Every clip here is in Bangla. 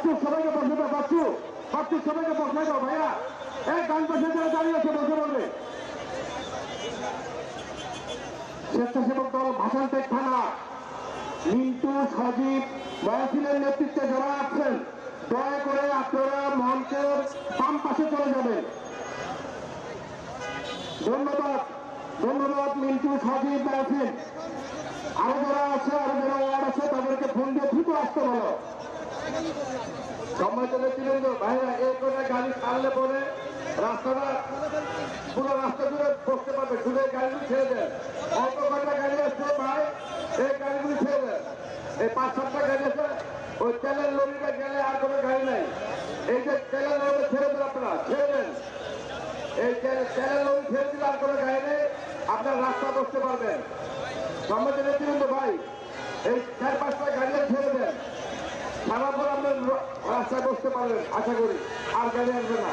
বাচ্চু সবাইকে বসে দাও, বাচ্চু বাচ্চু সবাইকে বসে দাও ভাইয়া। এই ডান পাশে যারা দাঁড়িয়ে আছে বসে পড়বে। স্বেচ্ছাসেবক দল ভাষান্তেক থানা মিন্টু সজীব মহসিনের নেতৃত্বে যারা আছেন দয়া করে আপনারা মঞ্চের বাম পাশে চলে যাবেন। ধন্যবাদ ধন্যবাদ মিন্টু সজীব মহসিন। আরো যারা আছে, আরো যারা ওয়ার্ড আছে তাদেরকে ফোন দিয়ে দ্রুত আসতে বলো। সম্মানিত নেতৃবৃন্দ ভাইরা, এই করে গাড়ি ছাড়লে পরে রাস্তাটা পুরো রাস্তা জুড়ে বসতে পারবে। শুধু এই গাড়িগুলি ছেড়ে দেন। অল্প কয়টা গাড়ি আছে ভাই, এই গাড়িগুলি ছেড়ে দেন। এই 5-7টা গাড়ি আছে, ওই তেলের লরিটা গেলে আর কোনো গাড়ি নাই। এই যে তেলের লরি ছেড়ে দেন, আপনারা ছেড়ে দেন। এই তেলের লরি ছেড়ে দিলে আর কোনো গাড়ি নেই, আপনার রাস্তা বসতে পারবেন। সম্মানিত নেতৃবৃন্দ ভাই, এই 4-5টা গাড়ি ছেড়ে দেন, ছাড়ার পর আপনার রাস্তায় বসতে পারবেন। আশা করি আর গাড়ি আসবে না।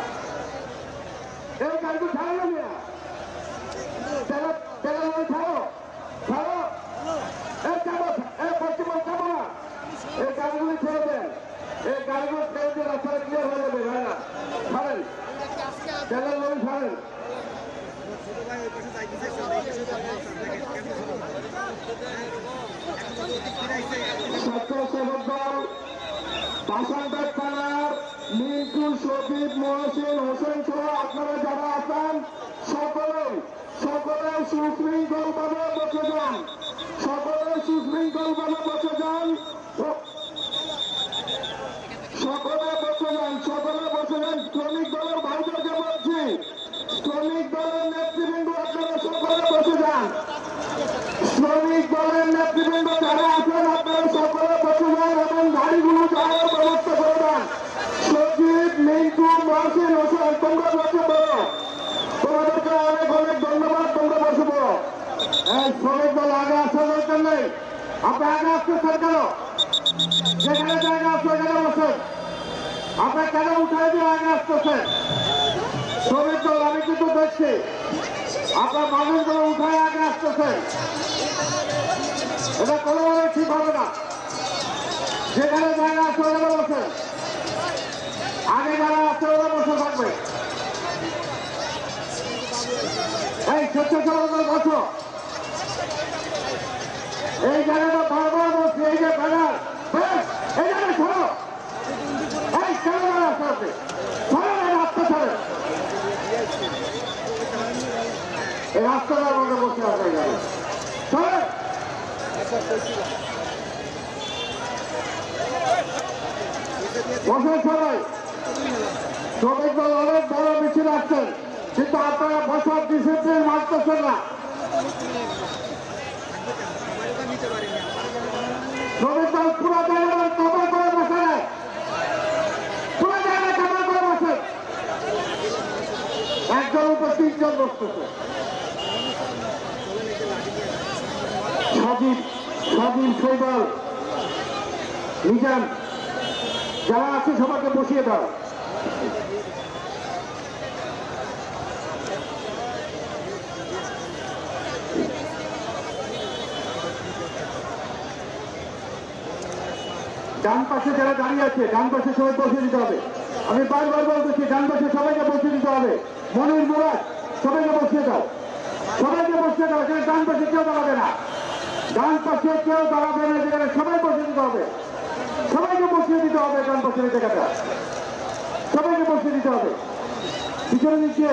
এই গাড়িগুলো ছাড়ো না মিয়া, তেলের লরি ছাড়ো ছাড়ো। এই যাবো, এই পশ্চিমবঙ্গ যাবো না। এই গাড়িগুলি ছেড়ে দেন, এই গাড়িগুলো ছেড়ে দিয়ে রাস্তাটা ক্লিয়ার হয়ে যাবে ভাইরা। ছাড়েন, তেলের লরি ছাড়েন। স্বেচ্ছাসেবক দল ভাষান্তেক থানার মিন্টু সজীব মহসিন হোসেন সহ আপনারা যারা আছেন সকলে সুশৃঙ্খল ভাবে বসে যান। সকলে সুশৃঙ্খল ভাবে বসে যান। সকলে বসে যান, সকলে বসে যান। শ্রমিক দলের ভাইদেরকে বলছি, শ্রমিক দলের নেতৃবৃন্দ আপনারা সকলে বসে যান। শ্রমিক দলের নেতৃবৃন্দ যারা আছেন আপনারা সকলে বসে যান এবং গাড়িগুলো যাওয়ার ব্যবস্থা করে দেন। সজীব মিন্টু মহসিন হোসেন তোমরা বসে পড়ো, তোমাদেরকে অনেক অনেক ধন্যবাদ। তোমরা বসে পড়ো। এই শ্রমিক দল আগে আসার দরকার নেই, আপনি আগে আসতেছেন কেন? যেখানে জায়গা আছে এখানে বসেন। আপনার কেন উঠাই দিয়ে আগে আসতেছেন? শ্রমিক দল আমি কিন্তু দেখছি আপনার মানুষগুলো উঠায় আগে আসতেছেন, এটা কোনোভাবে ঠিক হবে না। যেখানে জায়গা আছে ওখানে বসেন, আগে যারা আছে ওরা বসে থাকবে। এই স্বেচ্ছাসেবক বসো, এই জায়গাটা বারবার বলছি, এই যে ব্যানার এই জায়গায় সরো। এই কেন রাস্তা আছে, সরো না, রাস্তা ছাড়ে। এই রাস্তাটার মধ্যে বসে আছে গাড়ি, সরে বসে সবাই। শ্রমিক দল অনেক বড় মিছিল আসছেন, কিন্তু আপনারা বসার ডিসিপ্লিন মানতেছেন না। শ্রমিক দল পুরো জায়গায় কভার করে বসে নেয়, পুরো জায়গায় কভার করে বসে। একজন উপর 3জন বসতেছে। সজীব সৈবল নিজাম যারা আছে সবাইকে বসিয়ে দাও। ডান পাশে যারা দাঁড়িয়ে আছে ডান পাশে সবাই বসিয়ে দিতে হবে। আমি বারবার বলতেছি ডান পাশে সবাইকে বসিয়ে দিতে হবে। মনির মুরাদ সবাইকে বসিয়ে দাও, সবাইকে বসিয়ে দাও। এখানে ডান পাশে কেউ দাঁড়াবে না, ডান পাশে কেউ দাঁড়াবে না, যেখানে সবাই বসিয়ে দিতে হবে। সবাইকে বসিয়ে দিতে হবে, ডান পাশের জায়গাটা সবাইকে বসিয়ে দিতে হবে। পিছনে নিচে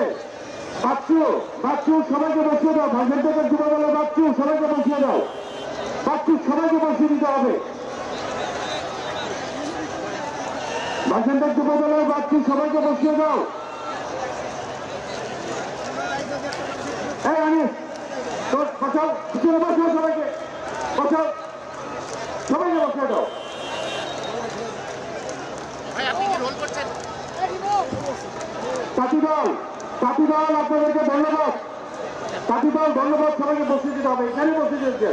বাচ্চু সবাইকে বসিয়ে দাও। ভাষণ থেকে যুব দল বাচ্চু সবাইকে বসিয়ে দাও, বাচ্চু সবাইকে বসিয়ে দিতে হবে। ভাষণ থেকে যুব দলের বাচ্চু সবাইকে বসিয়ে দাও। আমি বসাও, পিছনে বসাও, সবাইকে বসাও, সবাইকে বসিয়ে দাও। সাথী দল আপনাদেরকে ধন্যবাদ। সাথী দল ধন্যবাদ, সবাইকে বসিয়ে দিতে হবে। এখানে বসিয়ে দিয়েছে,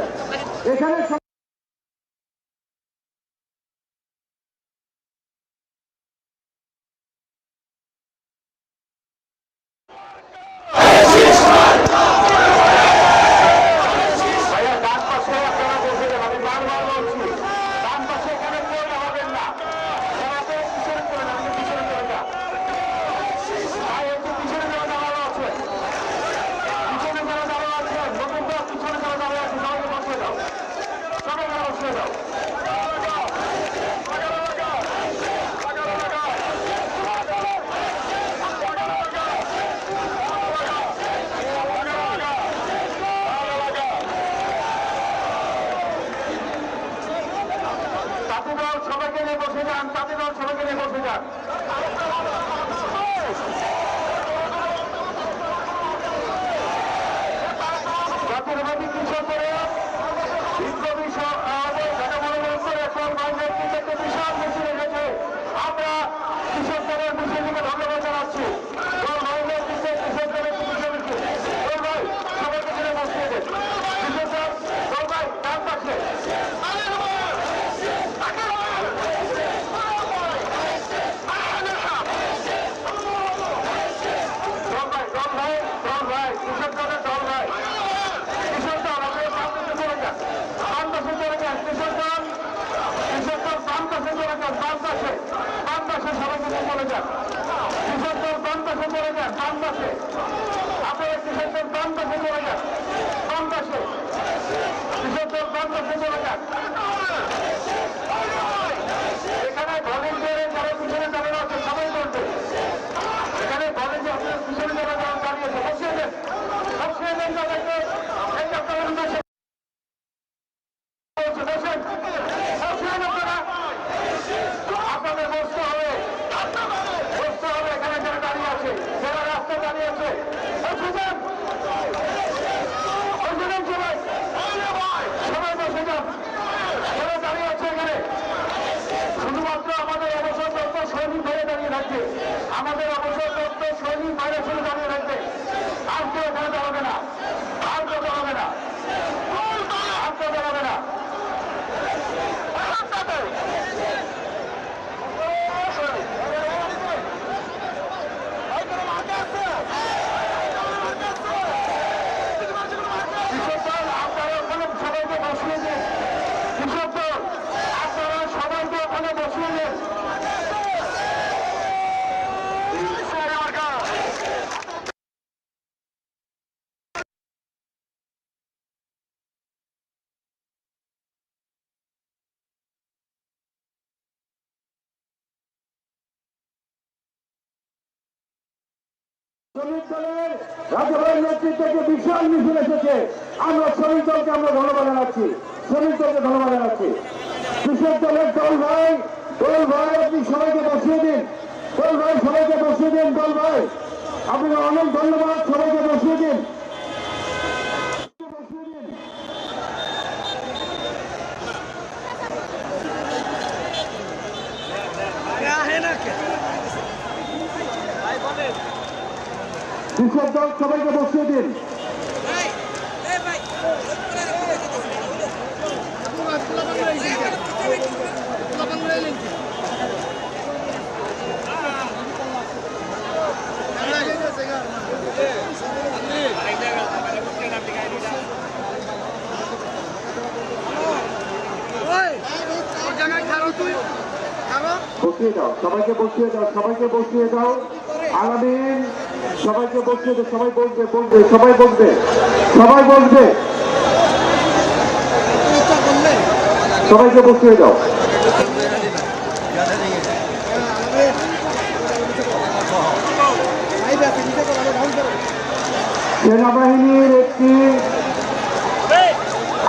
এখানে যাক। জাতীয়তাবাদী কৃষকের বিপ্লবী বিশাল মিছিল এসেছে। আমরা কৃষক দলের মিছিলকে ধন্যবাদ জানাচ্ছি। কৃষক দলের ভাই সবাইকে ছেড়ে বসিয়ে দেন। কৃষক দল ভাই ডান পাশে এখানে ভলেন্টিয়ারের যারা পিছনে দাঁড়ানো আছে সবাই বলবে। এখানে বলেন যে আপনার পিছনে যারা দাঁড়িয়েছে বসিয়ে দেন তাদেরকে এই আপনার উদ্দেশ্যে আপনাদের বসতে হবে এখানে যারা দাঁড়িয়ে আছে যারা রাস্তায় দাঁড়িয়ে আছে সবাই বসে যান যারা দাঁড়িয়ে আছে এখানে। শুধুমাত্র আমাদের অবসরপ্রাপ্ত সৈনিক ভাইয়ে দাঁড়িয়ে থাকবে। আমাদের অবসরপ্রাপ্ত সৈনিক ভাইরা শুধু দাঁড়িয়ে থাকবে। আর কেউ এখানে দাঁড়াবে না, আর কেউ দাঁড়াবে না, আর কেউ দাঁড়াবে না। শ্রমিক দলের রাজ্যপালের নেতৃত্বে বিশাল মিছিল এসেছে। আমরা শ্রমিক দলকে আমরা ধন্যবাদ জানাচ্ছি, শ্রমিক দলকে ধন্যবাদ জানাচ্ছি। কৃষক দলের দল ভাই আপনি সবাইকে বসিয়ে দিন। দল ভাই সবাইকে বসিয়ে দিন। দল ভাই আপনাকে অনেক ধন্যবাদ, সবাইকে বসিয়ে দিন। কৃষক দল সবাইকে বসিয়ে দিন। বসিয়ে দাও, সবাইকে বসিয়ে দাও, সবাইকে বসিয়ে দাও। আলামিন সবাইকে বসিয়ে দাও, সবাই বসবে, সবাই বসবে, সবাই বসবে, সবাইকে বসিয়ে দাও। সেনাবাহিনীর একটি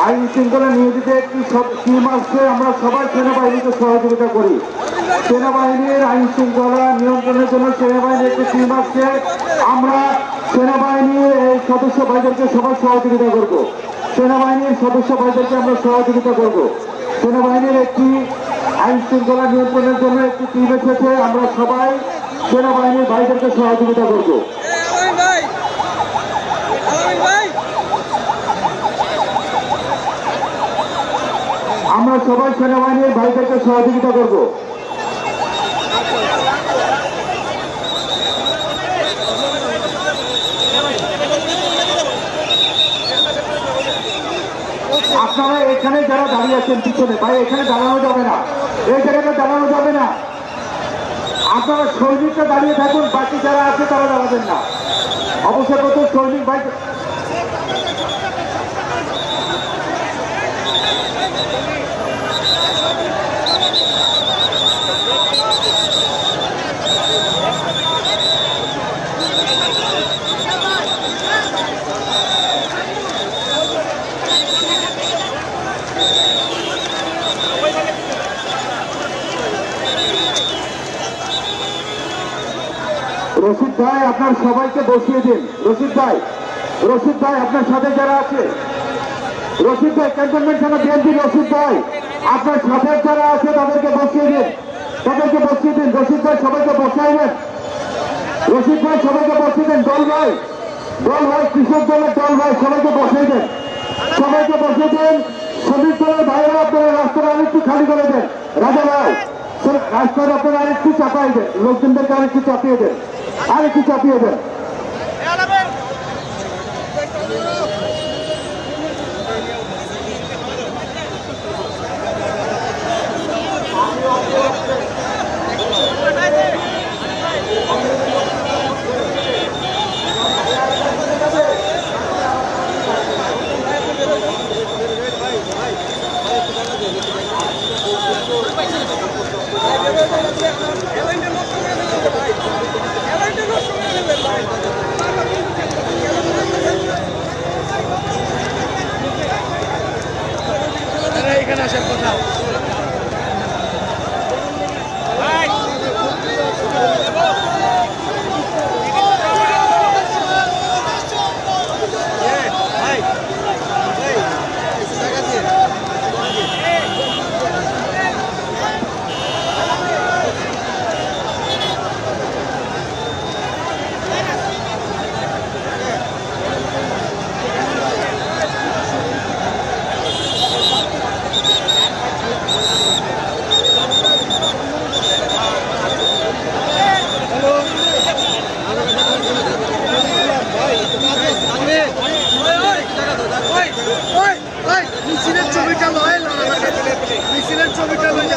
আইন শৃঙ্খলা নিয়োজিত একটি টিম আসছে। আমরা সবাই সেনাবাহিনীকে সহযোগিতা করি। সেনাবাহিনীর আইন শৃঙ্খলা নিয়ন্ত্রণের জন্য সেনাবাহিনীর একটি টিম আসছে। আমরা সেনাবাহিনীর এই সদস্য ভাইদেরকে সবাই সহযোগিতা করব। সেনাবাহিনীর সদস্য ভাইদেরকে আমরা সহযোগিতা করব। সেনাবাহিনীর একটি আইন শৃঙ্খলা নিয়ন্ত্রণের জন্য একটি টিম এসেছে। আমরা সবাই সেনাবাহিনীর ভাইদেরকে সহযোগিতা করব। আমরা সবাই সেনাবাহিনীর ভাইদেরকে সহযোগিতা করব। আপনারা এখানে যারা দাঁড়িয়ে আছেন পিছনে ভাই, এখানে দাঁড়ানো যাবে না, এই জায়গাটা দাঁড়ানো যাবে না। আপনারা সৈনিকরা দাঁড়িয়ে থাকুন, বাকি যারা আছে তারা দাঁড়াবেন না। অবশ্যই কত সৈনিক ভাই রশিদ ভাই আপনার সবাইকে বসিয়ে দিন। রশিদ ভাই আপনার সাথে যারা আছে, রশিদ ভাই ক্যান্টনমেন্ট থানা বিএনপি, রশিদ ভাই আপনার সাথে যারা আছে তাদেরকে বসিয়ে দিন, রশিদ ভাই সবাইকে বসাইবেন, রশিদ ভাই সবাইকে বসিয়ে দেন। দল ভাই কৃষক দলের দল ভাই সবাইকে বসিয়ে দেন, শ্রমিক দলের ভাইরা আপনারা রাস্তাটা আরেকটু খালি করে দেন। রাজা ভাই রাস্তাটা আপনারা আরেকটু চাপাই দেন, লোকজনদেরকে আরেকটু চাপিয়ে দেন। এখানে আসার কথা মিছিলের ছবিটা লয় মিছিলের ছবিটা লয়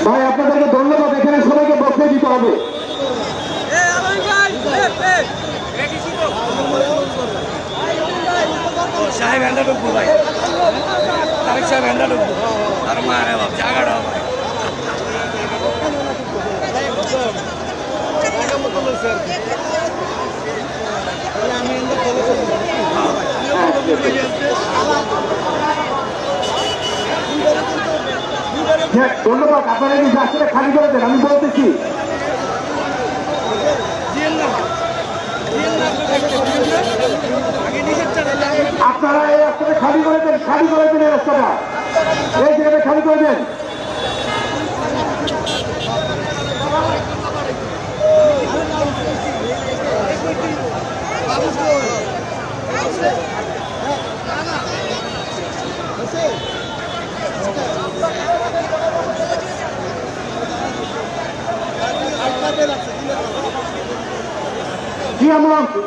ভাই আপনাদেরকে ধন্যবাদ। এখানে সবাইকে বসে দিতে হবে। সাহেব হ্যান্ডা ঢুকবো ভাই, তারেক সাহেব হ্যান্ডা ঢুকবো আর মারে বাপ জায়গাটা ভাই ধন্যবাদ। আপনারা এই রাস্তাটা খালি করে দেন, আমি বলতেছি। আপনারা এই রাস্তাটা খালি করে দেন, এই রাস্তাটা, এই জায়গাটা খালি করে দেন।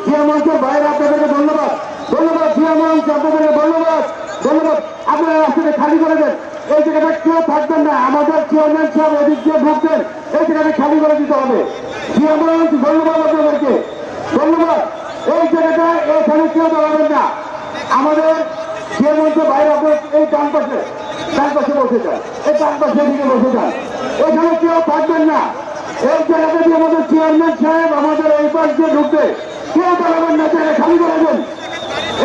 জিয়ামঞ্চের বাইরে আপনাদেরকে ধন্যবাদ। জিয়ামঞ্চ আপনাদেরকে ধন্যবাদ। আপনারা রাস্তাটা খালি করে দেন, এই জায়গাটা কেউ থাকবেন না। আমাদের চেয়ারম্যান সাহেব এদিক দিয়ে ঢুকবেন, এই জায়গাটা খালি করে দিতে হবে। জিয়ামঞ্চ ধন্যবাদ আপনাদেরকে, ধন্যবাদ। এই জায়গাটা এখানে কেউ দাঁড়াবেন না। আমাদের জিয়ামঞ্চের বাইরে আপনার এই ডান পাশে বসে যান, এই ডান পাশের দিকে বসে যান, এখানে কেউ থাকবেন না। এই জায়গাটা দিয়ে আমাদের চেয়ারম্যান সাহেব আমাদের এই পাশ দিয়ে ঢুকবে, কেউ দাঁড়াবেন না। জায়গা খালি করে দেন,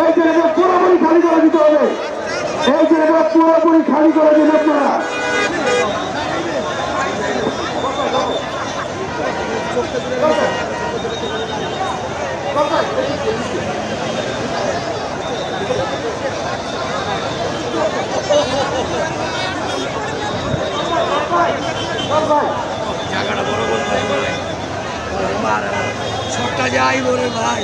এই জায়গাটা পুরোপুরি খালি করে দিতে হবে। এই জায়গাটা পুরোপুরি খালি করে দিন আপনারা। জায়গাটা বড় বলতে সবটা যাই বলে ভাই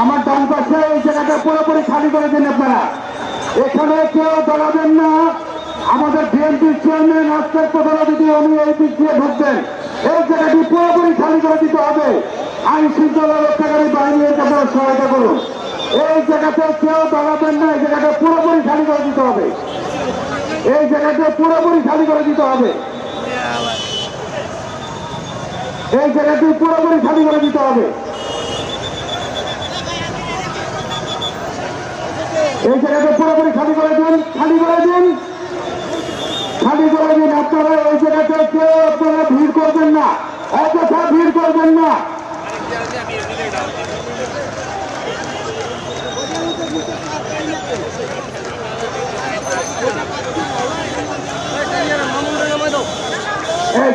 আমার ডান পাশে এই জায়গাটা পুরোপুরি খালি করে দিন আপনারা, এখানে কেউ দাঁড়াবেন না। আমাদের বিএনপির চেয়ারম্যান আজকের প্রধান অতিথি, উনি এই দিক দিয়ে ঢুকবেন, এই জায়গাটি পুরোপুরি খালি করে দিতে হবে। আইন শৃঙ্খলা রক্ষাকারী বাহিনীর আপনারা সহায়তা করুন। এই জায়গাতে কেউ দাঁড়াবেন না, এই জায়গাটা পুরোপুরি খালি করে দিতে হবে। এই জায়গাটা পুরোপুরি খালি করে দিতে হবে। এই জায়গাটি পুরোপুরি খালি করে দিতে হবে। এই জায়গাটা পুরোপুরি খালি করে দিন, খালি করে দিন, খালি করে দিন। আপনারা এই জায়গাতে কেউ আপনারা ভিড় করবেন না, অযথা ভিড় করবেন না। এই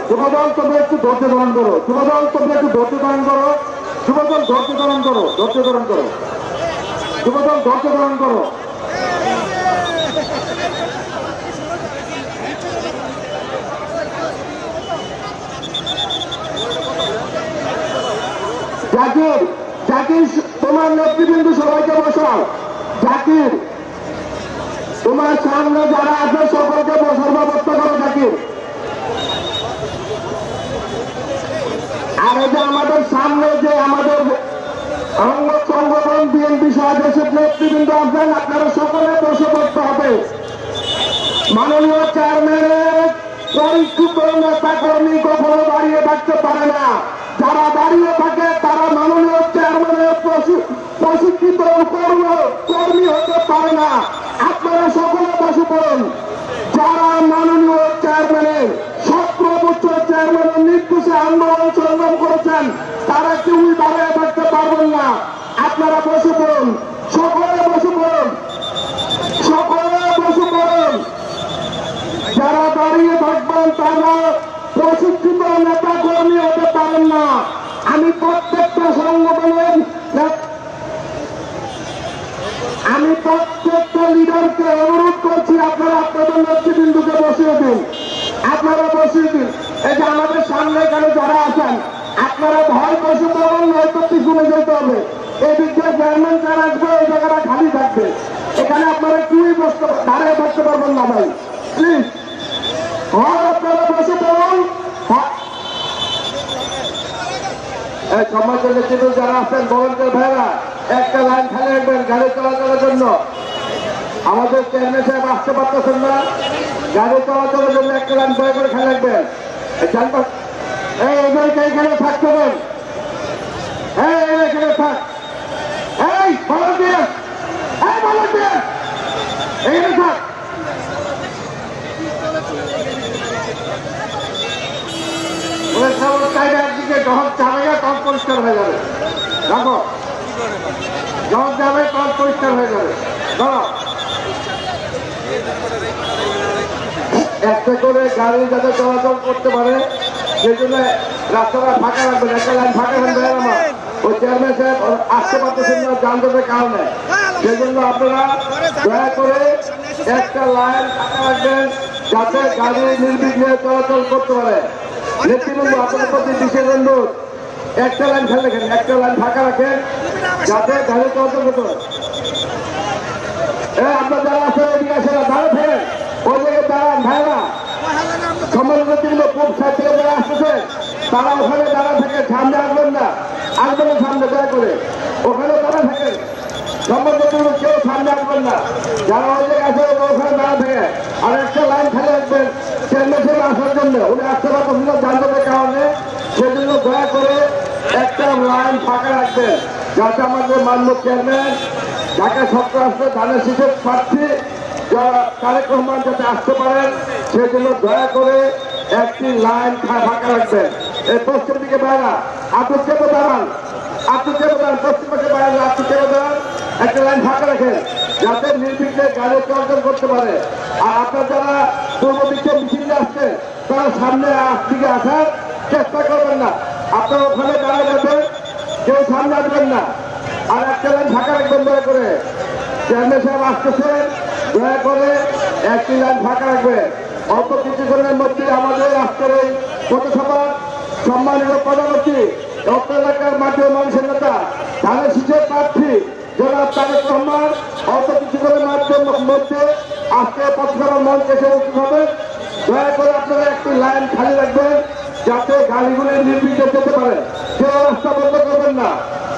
যুবদল তোমরা একটু ধৈর্য ধারণ করো। যুবদল তোমরা একটু ধৈর্য ধারণ করো। যুবদল ধৈর্য ধারণ করো, ধৈর্য ধারণ করো। যুবদল ধৈর্য ধারণ করো। জাকির, জাকির তোমার নেতৃবৃন্দ সবাইকে বসাও। জাকির তোমার সামনে যারা আছে সকলকে বসার ব্যবস্থা করো জাকির। আর এই যে আমাদের সামনে যে আমাদের অঙ্গ সংগঠন বিএনপি সহ দেশের নেতৃবৃন্দ আছেন, আপনারা সকলে বসে পড়তে হবে। মাননীয় চেয়ারম্যানের পরিচিত নেতা কর্মী কখনো দাঁড়িয়ে থাকতে পারে না। যারা দাঁড়িয়ে থাকে তারা মাননীয় চেয়ারম্যানের প্রশিক্ষিত কর্মী হতে পারে না। আপনারা সকলে বসে পড়ুন। যারা মাননীয় চেয়ারম্যানের 17 বছর চেয়ারম্যানের নির্দেশে আন্দোলন সংগ্রাম করেছেন তারা কেউই দাঁড়িয়ে থাকতে পারবেন না। আপনারা বসে পড়ুন, সকলে বসে পড়ুন, সকলে বসে পড়ুন। যারা দাঁড়িয়ে থাকবেন তারা প্রশিক্ষিত নেতা কর্মী হতে পারেন না। আমি প্রত্যেকটা সংগঠনের লিডারকে অনুরোধ করছি, আপনারা আপনাদের নেতৃবৃন্দকে বসিয়ে দিন। আপনারা বসিয়ে দিন। এই যে আমাদের সামনে এখানে যারা আছেন আপনারা ভয় বসে পড়ুন, হয়তো পিছনে যেতে হবে। এদিক দিয়ে চেয়ারম্যান যারা আসবে এই জায়গাটা খালি থাকবে। এখানে আপনারা কেউই বসতে দাঁড়িয়ে থাকতে পারবেন না ভাই, প্লিজ। হয় আপনারা বসে পড়ুন। এই সমাজের নেতৃত্ব যারা আছেন ভলেন্টিয়ার ভাইরা একটা লাইন খালি রাখবেন গাড়ি চলাচলের জন্য। আমাদের চেয়ারম্যান সাহেব আসতে পারতেছেন না, গাড়ি চলাচলের জন্য একটা লাইন দয়া করে খালি রাখবেন। এদেরকে এখানে থাকতে দেন। এখানে থাক। এই ভলেন্টিয়ার, এখানে থাক। একদিকে যখন যাবে তখন পরিষ্কার হয়ে যাবে। দেখো যখন যাবে তখন পরিষ্কার হয়ে যাবে। ধরো একটা করে গাড়ি যাতে চলাচল করতে পারে সেই জন্য রাস্তাটা ফাঁকা রাখবেন। একটা লাইন ফাঁকা রাখবেন। আমার ওই চেয়ারম্যান সাহেব আসতে পারতেছেন না যানজটের কারণে, সেই জন্য আপনারা দয়া করে একটা লাইন ফাঁকা রাখবেন যাতে গাড়ি নির্বিঘ্নে চলাচল করতে পারে। নেতৃবৃন্দ আপনাদের প্রতি বিশেষ অনুরোধ, একটা লাইন ফেলে রাখেন, একটা লাইন ফাঁকা রাখেন যাতে গাড়ি চলাচল করতে পারে। আপনার যারা আছে এদিকে আসে না, দাঁড়া ফেলেন ওই জায়গায় দাঁড়ান ভাইরা। সম্মানিত নেতৃবৃন্দ পূর্ব সাইড থেকে যারা আসতেছে তারা ওখানে দাঁড়া থাকে, সামনে আসবেন না, আসবেন না সামনে দয়া করে, ওখানে দাঁড়া থাকেন। সম্মানিত নেতৃবৃন্দ কেউ সামনে আসবেন না, যারা ওই জায়গায় আছে ওখানে দাঁড়া থাকে। আর একটা লাইন খালি রাখবেন চেয়ারম্যান সাহেব আসার জন্য, উনি আসতে পারতেছেন না যানজটের কারণে, সেজন্য দয়া করে একটা লাইন ফাঁকা রাখবেন যাতে আমাদের মাননীয় চেয়ারম্যান ঢাকা 17 আসতে ধানের শীষের প্রার্থী তারেক রহমান যাতে আসতে পারেন সেই জন্য দয়া করে একটি লাইন ফাঁকা রাখবেন। এই পশ্চিম দিকে বাইরা আপনি চেপে দাঁড়ান, পশ্চিম পাশে বাইরে আপনি চেপে দাঁড়ান, একটা লাইন ফাঁকা রাখেন যাতে নির্বিঘ্নে গাড়ি চলাচল করতে পারে। আর আপনার যারা পূর্ব দিকে মিছিলে আসছে তারা সামনে দিকে আসার চেষ্টা করবেন না, আপনারা ওখানে দাঁড়িয়ে যাবেন, কেউ সামনে আসবেন না। আর একটা লাইন ফাঁকা রাখবেন দয়া করে। চেয়ারম্যান সাহেব আসতেছেন, দয়া করে একটি লাইন ফাঁকা রাখবেন। অল্প কিছুক্ষণের মধ্যে আমাদের আজকের এই পথসভার সম্মানিত প্রধানমন্ত্রী অত্র এলাকার মাধ্যমে মানুষের নেতা ধানের শীষের প্রার্থী জনাব তারেক রহমান অল্প কিছুক্ষণের মধ্যে আজকে পথসভার মঞ্চ এসে উপস্থিত হবে। দয়া করে আপনারা একটি লাইন খালি রাখবেন যাতে গাড়িগুলি নির্বিঘ্নে যেতে পারে। কেউ রাস্তা বন্ধ করবেন না।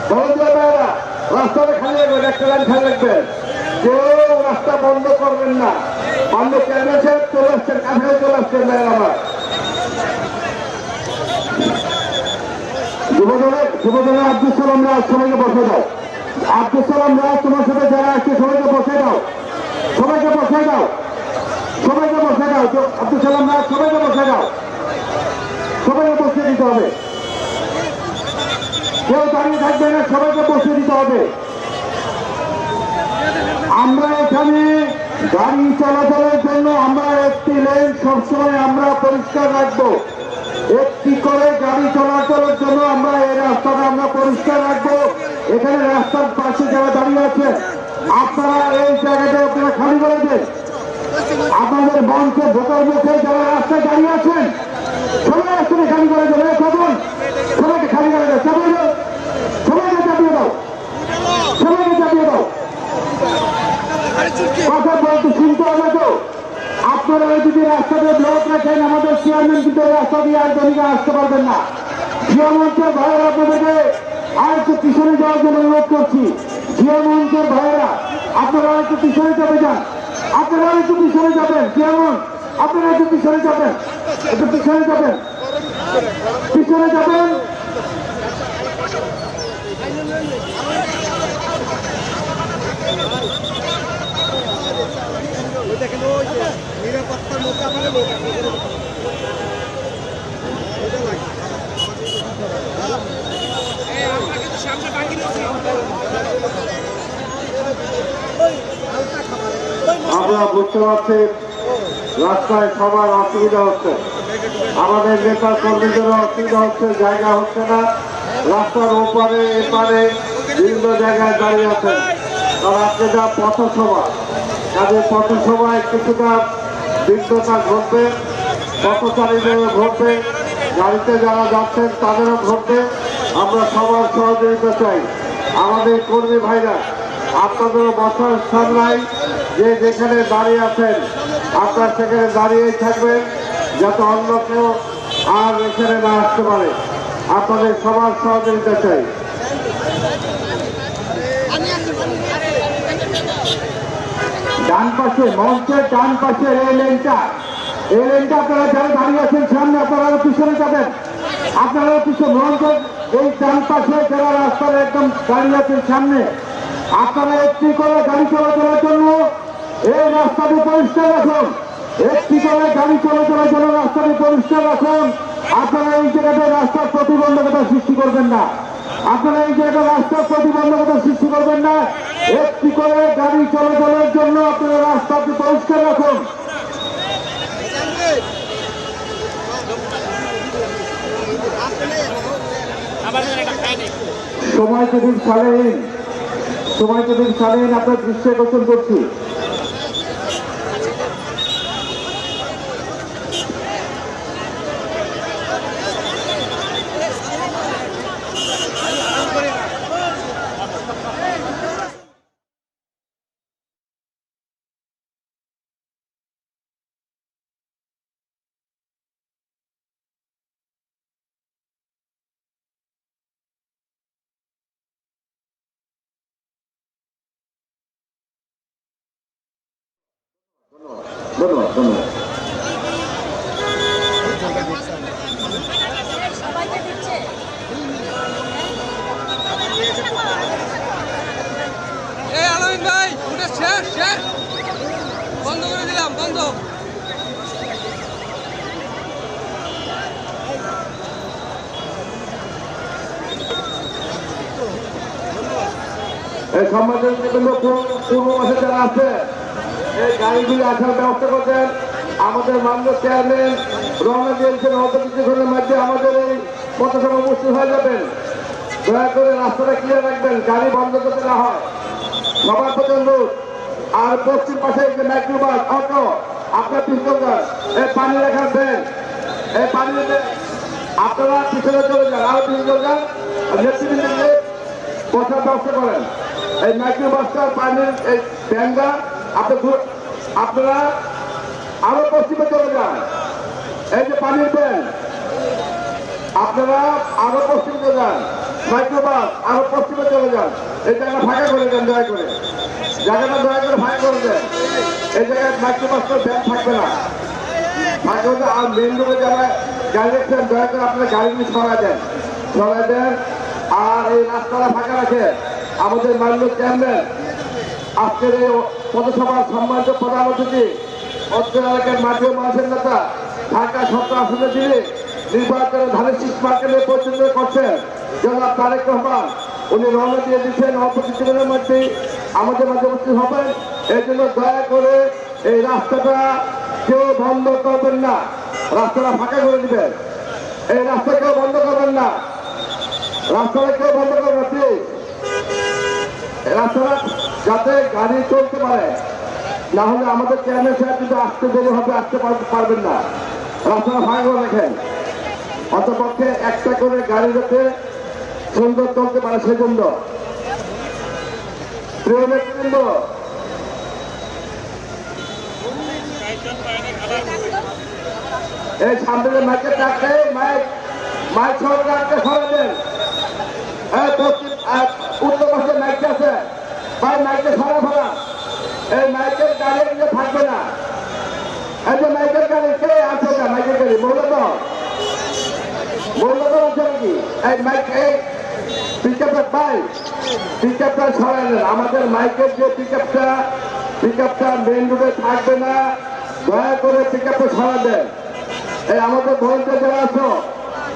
ভলেন্টিয়ার ভাইয়েরা রাস্তাটা খালি রাখবেন, একটা লাইন খালি রাখবেন, কেউ রাস্তা বন্ধ করবেন না। অন্য চেয়ারম্যান সাহেব চলে আসছেন, কাছে চলে আসছেন ভাইয়ের আমার। যুবদলের আব্দুল সালাম রাজ সবাইকে বসে দাও। আব্দুল সালাম রাজ তোমার সাথে যারা আসছে সবাইকে বসে দাও, সবাইকে বসে দাও, সবাইকে বসে দাও। আব্দুল সালাম রাজ সবাইকে বসে দাও, সবাইকে বসে দিতে দিতে হবে, কেউ দাঁড়িয়ে থাকবে না, সবাইকে বসিয়ে দিতে হবে। আমরা এখানে গাড়ি চলাচলের জন্য আমরা একটি লেন সবসময় আমরা পরিষ্কার রাখবো। একটি করে গাড়ি চলাচলের জন্য আমরা এই রাস্তাটা আমরা পরিষ্কার রাখবো। এখানে রাস্তার পাশে যারা দাঁড়িয়ে আছে আপনারা এই জায়গাটা আপনারা খালি করে দেন। আপনাদের মঞ্চে ভোটার মুখে যারা রাস্তায় দাঁড়িয়ে আছেন সবাই রাস্তাটা খালি করে দেবে। কখন সবাইকে খালি করে দেয়, সবাইকে চাপিয়ে দাও, সবাইকে চাপিয়ে দাও। কথা বলতে শুনতে হবে তো। আপনারা যদি রাস্তাতে ব্লক রাখেন আমাদের চেয়ারম্যান কিন্তু রাস্তা দিয়ে আর দলিকা আসতে পারবেন না। জিয়া মঞ্চের ভাইয়েরা আপনাদেরকে আর একটু পিছনে যাওয়ার জন্য অনুরোধ করছি। জিয়া মঞ্চের ভাইয়েরা আপনারা একটু পিছনে যাবে যান, আপনারা একটু পিছনে যাবেন। জিয়া মঞ্চ আপনারা একটু পিছনে যাবেন, একটু পিছনে যাবেন, পিছনে যাবেন। নিরাপত্তার মধ্যে আমাদের লোক আমরা বুঝতে পারছি রাস্তায় সবার অসুবিধা হচ্ছে, আমাদের নেতা কর্মীদেরও অসুবিধা হচ্ছে, জায়গা হচ্ছে না। রাস্তার ওপারে এপারে বিভিন্ন জায়গায় দাঁড়িয়ে আছেন। আর আজকে যা পথসভা, কাজে পথসভায় কিছুটা বিঘ্নতা ঘটবে, পথচারীদেরও ঘটবে, গাড়িতে যারা যাচ্ছেন তাদেরও ঘটবে। আমরা সবার সহযোগিতা চাই। আমাদের কর্মী ভাইরা আপনাদেরও বসার স্থান নাই, যে যেখানে দাঁড়িয়ে আছেন আপনার সেখানে দাঁড়িয়েই থাকবেন, যাতে অন্য কেউ আর এখানে না আসতে পারে। আপনাদের সবার সহযোগিতা চাই। ডান পাশে, মঞ্চের ডান পাশে এই লেনটা আপনারা যারা দাঁড়িয়ে আছেন সামনে আপনারা পিছনে যাবেন, আপনারা পিছনে মঞ্চের এই ডান পাশে যারা রাস্তার একদম দাঁড়িয়ে আছেন সামনে আপনারা একটি করে গাড়ি চলাচলের জন্য এই রাস্তাটি পরিষ্কার রাখুন। একটি করে গাড়ি চলাচলের জন্য রাস্তাটি পরিষ্কার রাখুন। আপনারা এই জায়গাতে রাস্তার প্রতিবন্ধকতা সৃষ্টি করবেন না, আপনারা এই জায়গায় রাস্তার প্রতিবন্ধকতা সৃষ্টি করবেন না। একটি করে গাড়ি চলাচলের জন্য আপনারা রাস্তাটি পরিষ্কার রাখুন। সময় যদি সালেহীন আপনার দৃশ্য আকর্ষণ করছি। ধন্যবাদ, ধন্যবাদ। সবাইকে দিচ্ছে এই আলামিন ভাই ওটা শেষ বন্ধ করে দিলাম, বন্ধ। এই সম্মানিত পূর্ব মাসে যারা আছে এই গাড়িগুলি আসার ব্যবস্থা করতেন। আমাদের মাননীয় চেয়ারম্যান রওনা দিয়েছেন, অল্প কিছুক্ষণের মধ্যে আমাদের এই পথসভা উপস্থিত হয়ে যাবেন। দয়া করে রাস্তাটা ক্লিয়ার রাখবেন, গাড়ি বন্ধ করতে না হয়, সবার প্রতি অনুরোধ। আর পশ্চিম পাশে যে মাইক্রোবাস অটো আপনার পিছন যান, এই পানি রাখার দেন, এই পানি আপনারা পিছনে চলে যান, আরো পিছনে চলে যান, নেতৃবৃন্দকে বসার ব্যবস্থা করেন। এই মাইক্রোবাসটার পানির এই ব্যাংটা আপনারা আরো পশ্চিমে চলে যান। এই যে পানির ব্যাংক আপনারা আরো পশ্চিমে চলে যান, মাইক্রোবাস আরো পশ্চিমে চলে যান। এই জায়গা ফাঁকা করে দেন, দয়া করে জায়গাটা দয়া করে ফাঁকা করে দেন। এই জায়গায় মাইক্রোবাসটার ব্যাংক থাকবে না, ফাঁকা হতে। আর মেন রোডে যারা গাড়ি রাখছেন দয়া করে আপনারা গাড়িগুলি সরাই দেন। আর এই রাস্তাটা ফাঁকা রাখে। আমাদের মাননীয় চেয়ারম্যান আজকের এই পথসভার সম্মানিত প্রধান অতিথি অত্র এলাকার মাঠীয় মানুষের নেতা ঢাকা 17 আসনে যিনি নির্বাচনে ধানের শীষ মার্কেটে পরিচালনা করছেন জনাব তারেক রহমান। উনি রওনা দিয়ে দিচ্ছেন অল্প কিছুদিনের মধ্যেই আমাদের মাঝে উপস্থিত হবেন। এই জন্য দয়া করে এই রাস্তাটা কেউ বন্ধ করবেন না, রাস্তাটা ফাঁকা করে দিবেন। এই রাস্তা কেউ বন্ধ করবেন না, রাস্তাটা কেউ বন্ধ করবেন না প্লিজ। এই রাস্তাটা যাতে গাড়ি চলতে পারে, না হলে আমাদের চেয়ারম্যান সাহেব কিন্তু আসতে দেরি হবে, আসতে পারবেন না। রাস্তাটা ফাঁকা করে রাখেন, অন্তপক্ষে একটা করে গাড়ি যাতে সুন্দর চলতে পারে সেজন্য। প্রিয় ব্যক্তিবৃন্দ, এই সামনে মাইকের ডাকতে মাইক সরকারকে সরাই দেন। উত্তর পাশে মাইক আছে, ভাই মাইকে সরা ফেলা। এই মাইকের গাড়ি কিন্তু থাকবে না। এই যে মাইকের গাড়ি কে আছে, মাইকের গাড়ি মূলত আছে নাকি? এই মাইক এই পিকআপের ভাই পিকআপটা সরাই দেন। আমাদের মাইকের যে পিকআপটা মেইন রোডে থাকবে না, দয়া করে পিকআপে সরাই দেন। এই আমাদের ভলেন্টিয়ার যারা আছো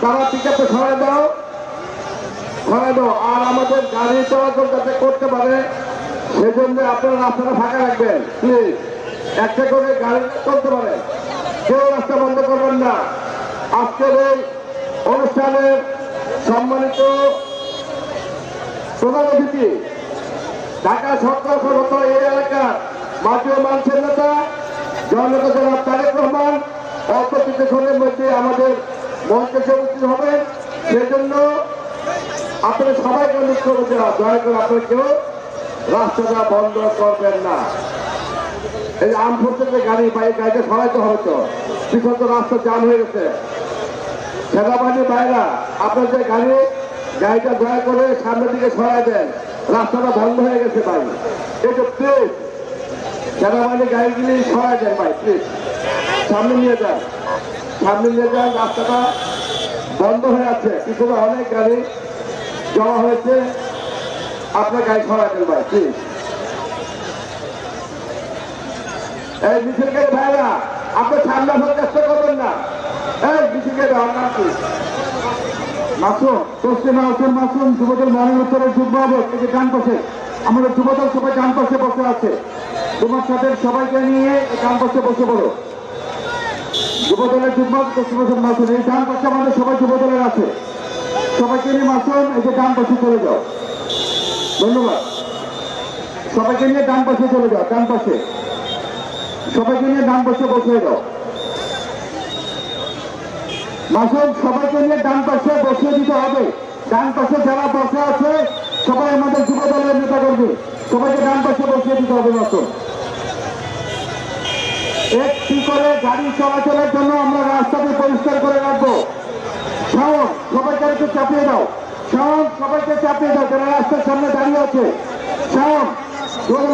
তারা পিকআপে সরাই দাও। আর আমাদের গাড়ি চলাচল যাতে করতে পারে সেজন্য আপনারা রাস্তাটা ফাঁকা রাখবেন প্লিজ। একটা করে গাড়ি চলতে পারে, কেউ রাস্তা বন্ধ করবেন না। আজকের এই অনুষ্ঠানের সম্মানিত প্রধান অতিথি ঢাকা সরকার এই এলাকার মাটিও মানুষের নেতা জননেতা জনাব তারেক রহমান অল্প কিছুক্ষণের মধ্যে আমাদের মঞ্চে উপস্থিত হবেন। সেজন্য আপনারা সবাইকে অনুরোধ করবো যে দয়া করে আপনারা কেউ রাস্তাটা বন্ধ করবেন না। এই যে আর্ম ফোর্সের গাড়ি গাড়িটা সরাইতে হবে, তো পিছন তো রাস্তা জাম হয়ে গেছে। সেনাবাহিনীর বাইরা আপনার যে গাড়িটা দয়া করে সামনের দিকে সরাই দেন, রাস্তাটা বন্ধ হয়ে গেছে ভাই। একটু প্লিজ সেনাবাহিনীর গাড়িগুলি সরাই দেন ভাই, প্লিজ সামনে নিয়ে যান, রাস্তাটা বন্ধ হয়ে আছে। পিছনে অনেক গাড়ি জমা হয়েছে, আপনার গাড়ি সরাই দেন ভাই প্লিজ। এই মিছিলকারী ভাইরা আপনি সামনে আসার চেষ্টা করবেন না। এই মিছিলকারী নাম কি? মাসুম, পশ্চিমা হোসেন মাসুম, যুবদল মহানগর উত্তরের যুগ্ম আহ্বায়ক। এই যে ডান পাশে আমাদের যুবদল সবাই ডান পাশে বসে আছে। তোমার সাথে সবাইকে নিয়ে ডান পাশে বসে পড়ো। যুবদলের যুগ্ম পশ্চিম হোসেন মাসুম, এই ডান পাশে আমাদের সবাই যুবদলের আছে। সবাইকে নিয়ে মাসুম এই যে ডান পাশে চলে যাও। ধন্যবাদ। সবাইকে নিয়ে ডান পাশে চলে যাও, ডান পাশে সবাইকে নিয়ে ডান পাশে বসে দাও। মাসুম, সবাইকে নিয়ে ডান পাশে বসিয়ে দিতে হবে। ডান পাশে যারা বসে আছে সবাই আমাদের যুব দলের নেতা করবে, সবাইকে ডান পাশে বসিয়ে দিতে হবে। মাসুম, একটি করে গাড়ি চলাচলের জন্য আমরা রাস্তাকে পরিষ্কার করে রাখবো। শাওন, সবাইকে একটু চাপিয়ে দাও। শাওন, সবাইকে চাপিয়ে দাও যারা রাস্তার সামনে দাঁড়িয়ে আছে। শাওন,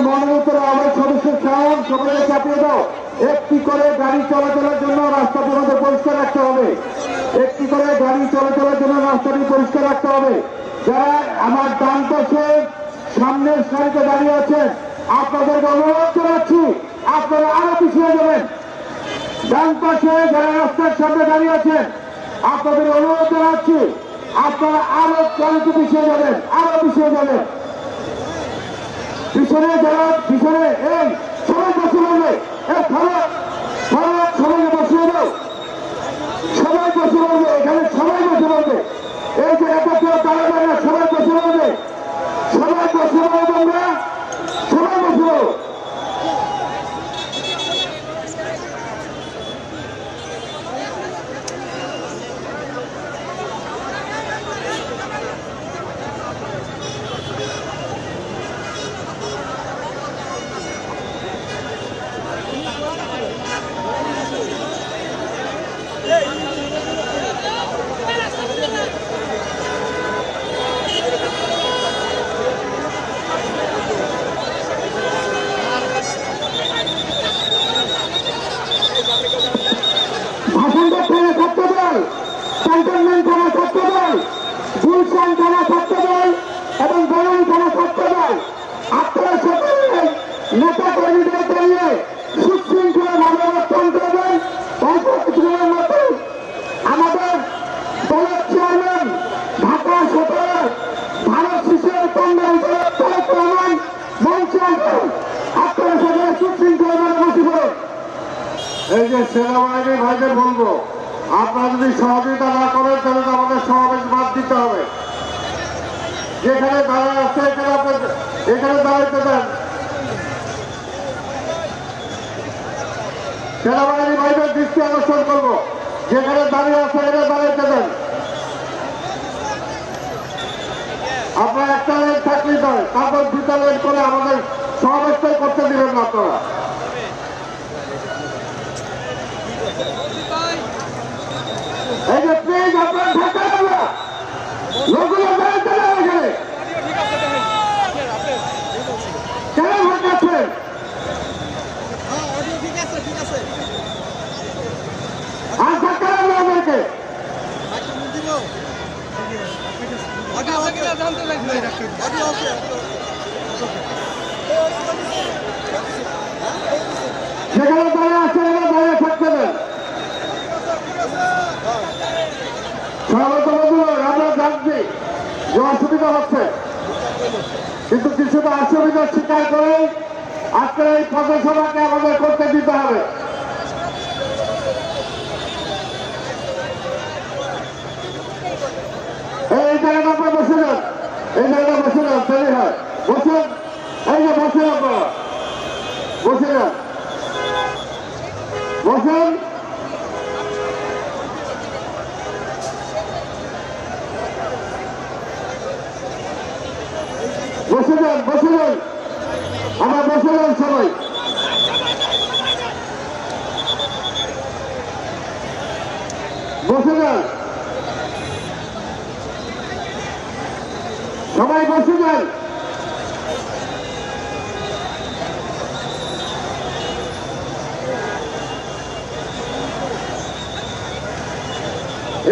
মনোনীত আহ্বায়ক সদস্য শাওন, সবাইকে চাপিয়ে দাও। একটি করে গাড়ি চলাচলের জন্য রাস্তাটি আমাদের পরিষ্কার রাখতে হবে। একটি করে গাড়ি চলাচলের জন্য রাস্তাটি পরিষ্কার রাখতে হবে। যারা আমার ডান পাশে সামনের সারিতে দাঁড়িয়ে আছেন আপনাদেরকে অনুরোধ জানাচ্ছি আপনারা আরো পিছিয়ে যাবেন। ডান পাশে যারা রাস্তার সামনে দাঁড়িয়ে আছেন আপনাদের অনুরোধ জানাচ্ছি আপনারা আরো একটু পিছিয়ে যাবেন, আরো পিছিয়ে যাবেন। পিছনে যারা পিছনে এই সবাই বসে বলবে, সবাইকে বসিয়ে দাও। সবাই বসে বলবে, এখানে সবাই বসে বলবে। এই যে একটা কেউ দাঁড়াবে না, সবাই বসে বলবে, সবাই বসে বলবো, আমরা সবাই বসে বলবো। ভাষণটা থানা ছাত্রদল, ক্যান্টনমেন্ট থানা ছাত্রদল, গুলশান থানা ছাত্রদল এবং বনানী থানা ছাত্রদল আপনারা সকলে নেতা কর্মীদেরকে নিয়ে সুশৃঙ্খল ভাবে অবস্থান করবেন। অল্প কিছুদিনের মধ্যে আমাদের এই যে সেনাবাহিনী ভাইদের বলবো, আপনারা যদি সহযোগিতা না করেন তাহলে তো আমাদের সমাবেশ বাদ দিতে হবে। যেখানে দাঁড়ায় আছে এখানে দাঁড়াইতে দেন। সেনাবাহিনী ভাইদের দৃষ্টি আকর্ষণ করবো, যেখানে দাঁড়িয়ে আছে এখানে দাঁড়াইতে দেন। আপনার একটা লাইন থাকলেই নয়, তারপর দুটা লাইন করে আমাদের সমাবেশটাই করতে দিবেন না আপনারা। এই যে প্লিজ আপনার ঢাকা না লোকগুলো দাঁড়াতে না এখানে কেন ভাগাচ্ছেন? আর ধাক্কা লাগবে আমাদেরকে। যেখানে দাঁড়িয়ে আছে এখানে দাঁড়িয়ে থাকতে দেন। স্বাগত বন্ধুগণ, আমরা জানছি যে অসুবিধা হচ্ছে, কিন্তু কিছুটা অসুবিধা স্বীকার করে আজকের এই পথসভাকে আমাদের করতে দিতে হবে। এই জায়গাটা আপনারা বসে যান, এই জায়গাটা বসে যান, তাহলে হয় বসেন। এই যে বসেন, আপনারা বসে যান, বসেন। বসে যান, বসে যান, আমরা বসে যান সবাই। বসে যান, সবাই বসে যান।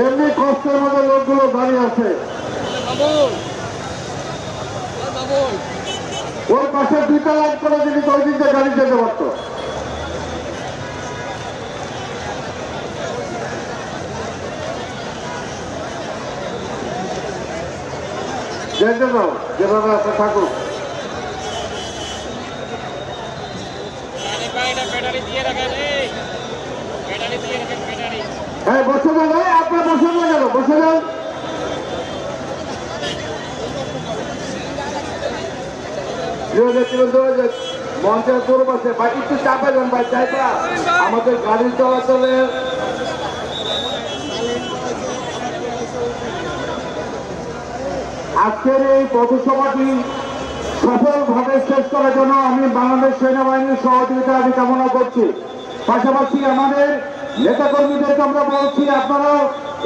এমনি কষ্টের মধ্যে লোকগুলো দাঁড়িয়ে আছে। ওর পাশে দুইটা লাইন করে যদি ওই দিকে গাড়ি যেতে পারতো। যেতে দাও, যেভাবে আছে থাকুক। হ্যাঁ, বসে যান, আপনার বসে না কেন, বসে যান। মঞ্চের পূর্ব পাশে ভাই একটু চাপে যান ভাই, চাইটা আমাদের গাড়ি চলাচলের আজকের এই পথসভাটি সফলভাবে শেষ করার জন্য আমি বাংলাদেশ সেনাবাহিনীর সহযোগিতা আমি কামনা করছি। পাশাপাশি আমাদের নেতাকর্মীদেরকে আমরা বলছি, আপনারাও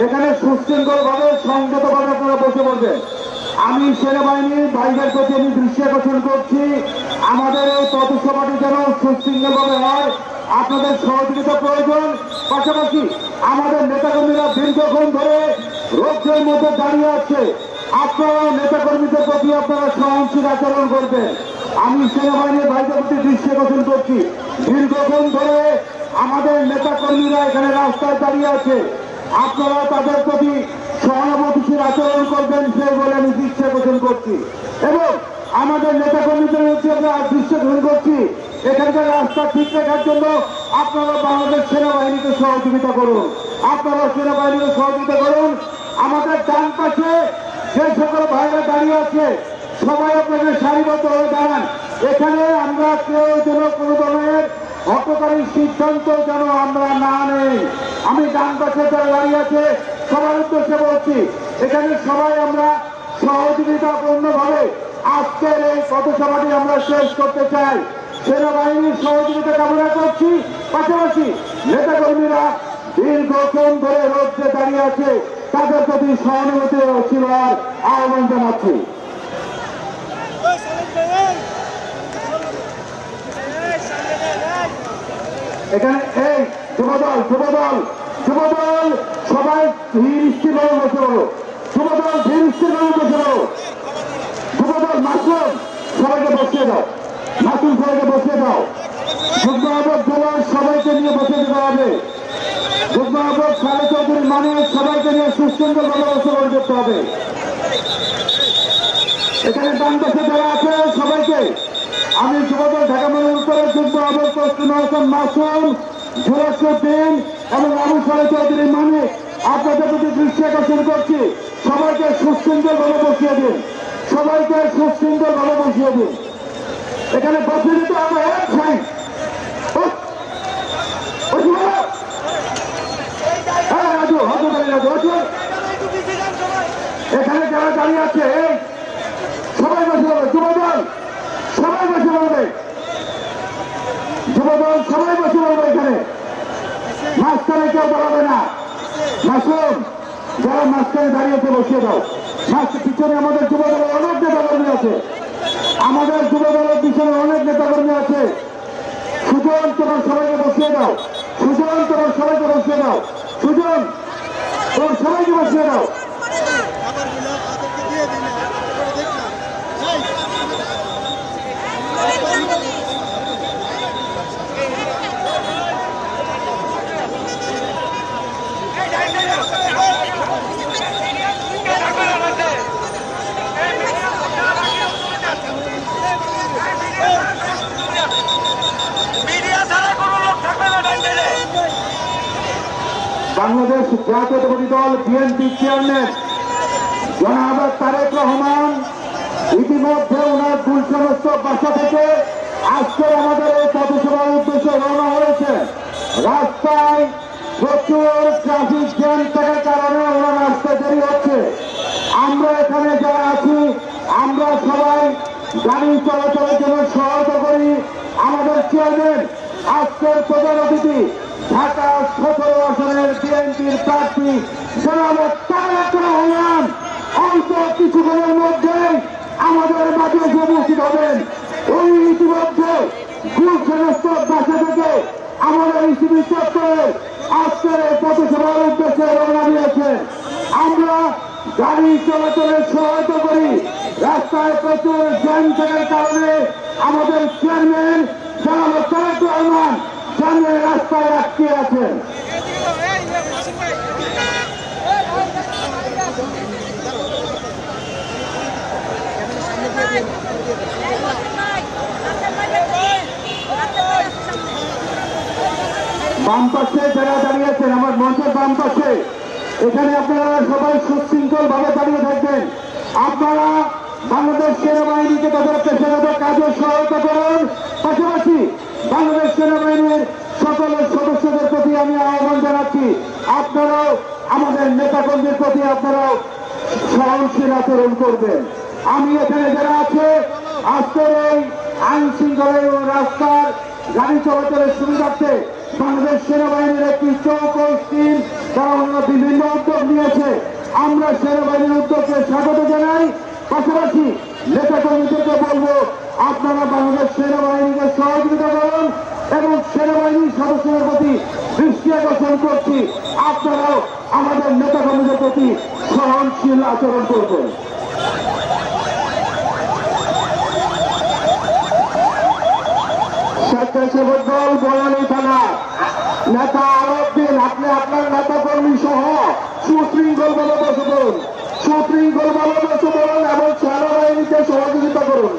এখানে সুশৃঙ্খলভাবে সংযতভাবে আপনারা বসে পড়বেন। আমি সেনাবাহিনীর ভাইদের প্রতি আমি দৃষ্টি আকর্ষণ করছি, আমাদের এই পথসভাটি যেন সুশৃঙ্খলভাবে হয়, আপনাদের সহযোগিতা প্রয়োজন। পাশাপাশি আমাদের নেতাকর্মীরা দীর্ঘক্ষণ ধরে রোদ্রের মধ্যে দাঁড়িয়ে আছে, আপনারা নেতাকর্মীদের প্রতি আপনারা সহনশীল আচরণ করবেন। আমি সেনাবাহিনীর ভাইদের প্রতি দৃষ্টি আকর্ষণ করছি, দীর্ঘক্ষণ ধরে আমাদের নেতাকর্মীরা এখানে রাস্তায় দাঁড়িয়ে আছে, আপনারা তাদের প্রতি সহানুভূতিশীল আচরণ করবেন সেই বলে আমি দৃষ্টি আকর্ষণ করছি। এবং আমাদের নেতাকর্মীদের প্রতি আমরা দৃষ্টি আকর্ষণ করছি, এখানকার রাস্তা ঠিক রাখার জন্য আপনারা বাংলাদেশ সেনাবাহিনীকে সহযোগিতা করুন, আপনারা সেনাবাহিনীকে সহযোগিতা করুন। আমাদের ডান পাশে যে সকল ভাইরা দাঁড়িয়ে আছে সবাই আপনাদের সারিবদ্ধ হয়ে দাঁড়ান। এখানে আমরা কেউ যেন কোনো ধরনের হটকারী সিদ্ধান্ত যেন আমরা না নেই। আমি ডান পাশে যারা দাঁড়িয়ে আছে সবার উদ্দেশ্যে বলছি, এখানে সবাই আমরা সহযোগিতাপূর্ণভাবে আজকের এই পথসভাটি আমরা শেষ করতে চাই। সেনাবাহিনীর সহযোগিতা কামনা করছি। পাশাপাশি নেতাকর্মীরা দীর্ঘক্ষণ ধরে রোদ্রে দাঁড়িয়ে আছে, তাদের প্রতি সহানুভূতি ছিল আহ্বান জানাচ্ছি। এখানে এই যুবদল যুবদল যুবদল সবাই ধীর স্থিরভাবে বসে বলো, যুবদল ধীর স্থিরভাবে বসে বলো, যুবদল মাসুম সবাইকে বসিয়ে দাও, মাসুম সবাইকে বসিয়ে দাও। যুগ্ম আহ্বায়ক জেলার সবাইকে নিয়ে বসে দিতে হবে, যুগ্ম আহ্বায়ক সাড়ে চৌধুরী মানে সবাইকে নিয়ে সুশৃঙ্খলভাবে বসে করতে হবে। এখানে ডান পাশে যারা আছে সবাইকে আমি যুবদল ঢাকা মহানগর উত্তরের যুগ্ম আহ্বায়ক তসলিমা হাসান মাসুম জুরাসুদ্দিন এবং আবু সালে চৌধুরীর মানে আপনাদের প্রতি দৃষ্টি আকর্ষণ করছি। সবাইকে সুশৃঙ্খল ভাবে বসিয়ে দিন, সবাইকে সুশৃঙ্খল ভাবে বসিয়ে দিন। এখানে বসিয়ে দিতে আমরা এক সাইড এখানে যারা দাঁড়িয়ে আছে সবাই বসে বলবে, যুবদল সবাই বসে বলবে, যুবদল সবাই বসে বলবে। এখানে মাঝখানে কেউ দাঁড়াবে না। মাসুম যারা মাঝখানে দাঁড়িয়েছে বসিয়ে দাও। পিছনে আমাদের যুবদলের অনেক নেতাকর্মী আছে, আমাদের যুবদলের পিছনে অনেক নেতাকর্মী আছে। সুজন তোমার সবাইকে বসিয়ে দাও, সুজন তোমার সবাইকে বসিয়ে দাও, সুজন তোমার সবাইকে বসিয়ে দাও। বাংলাদেশ জাতীয়তাবাদী দল বিএনপি চেয়ারম্যান জনাব তারেক রহমান ইতিমধ্যে ওনার ভুল সমস্ত বাসা থেকে আজকে আমাদের এই পথসভার উদ্দেশ্যে রওনা হয়েছে। রাস্তায় প্রচুর ট্রাফিক জ্যাম থাকার কারণে ওনার রাস্তায় দেরি হচ্ছে। আমরা এখানে যারা আছি আমরা সবাই গাড়ি চলাচলের জন্য সহায়তা করি। আমাদের চেয়ারম্যান আজকের প্রধান অতিথি ঢাকা 17 আসনের বিএনপির প্রার্থী জনাব তারেক রহমান অল্প কিছুক্ষণের মধ্যে আমাদের মাঝে উপস্থিত হবেন। ওই ইতিমধ্যে গুলশানস্থ বাসা থেকে আমাদের ইসিবি চত্বরে আজকের এই পথসভার উদ্দেশ্যে রওনা দিয়েছেন। আমরা গাড়ি চলাচলের সহায়তা করি। রাস্তায় প্রচুর জ্যাম থাকার কারণে আমাদের চেয়ারম্যান জনাব তারেক রহমান সামনে রাস্তায় আটকে আছেন। বাম পাশে যারা দাঁড়িয়েছেন আমার মঞ্চের বাম পাশে, এখানে আপনারা সবাই সুশৃঙ্খল ভাবে দাঁড়িয়ে থাকবেন। আপনারা বাংলাদেশ সেনাবাহিনীকে তাদের পেশাগত কাজে সহায়তা করুন। পাশাপাশি বাংলাদেশ সেনাবাহিনীর সকল সদস্যদের প্রতি আমি আহ্বান জানাচ্ছি, আপনারাও আমাদের নেতাকর্মীর প্রতি আপনারাও সহনশীল আচরণ করবেন। আমি এখানে যারা আছে আজকের এই আইন শৃঙ্খলা রাস্তার গাড়ি চলাচলের সুবিধার্থে বাংলাদেশ সেনাবাহিনীর একটি চৌকস টিম তারা বিভিন্ন উদ্যোগ নিয়েছে। আমরা সেনাবাহিনীর উদ্যোগকে স্বাগত জানাই। পাশাপাশি নেতাকর্মীদেরকে বলবো আপনারা বাংলাদেশ সেনাবাহিনীকে সহযোগিতা করুন এবং সেনাবাহিনীর সদস্যদের প্রতি দৃষ্টি আকর্ষণ করছি আপনারাও আমাদের নেতাকর্মীদের প্রতি সহনশীল আচরণ করবেন। স্বেচ্ছাসেবক দল বয়ানী থানা নেতা আরবদিন, আপনি আপনার নেতাকর্মী সহ সুশৃঙ্খল ভাবে বসে পড়ুন, সুশৃঙ্খল ভাবে বসে পড়ুন এবং সেনাবাহিনীকে সহযোগিতা করুন।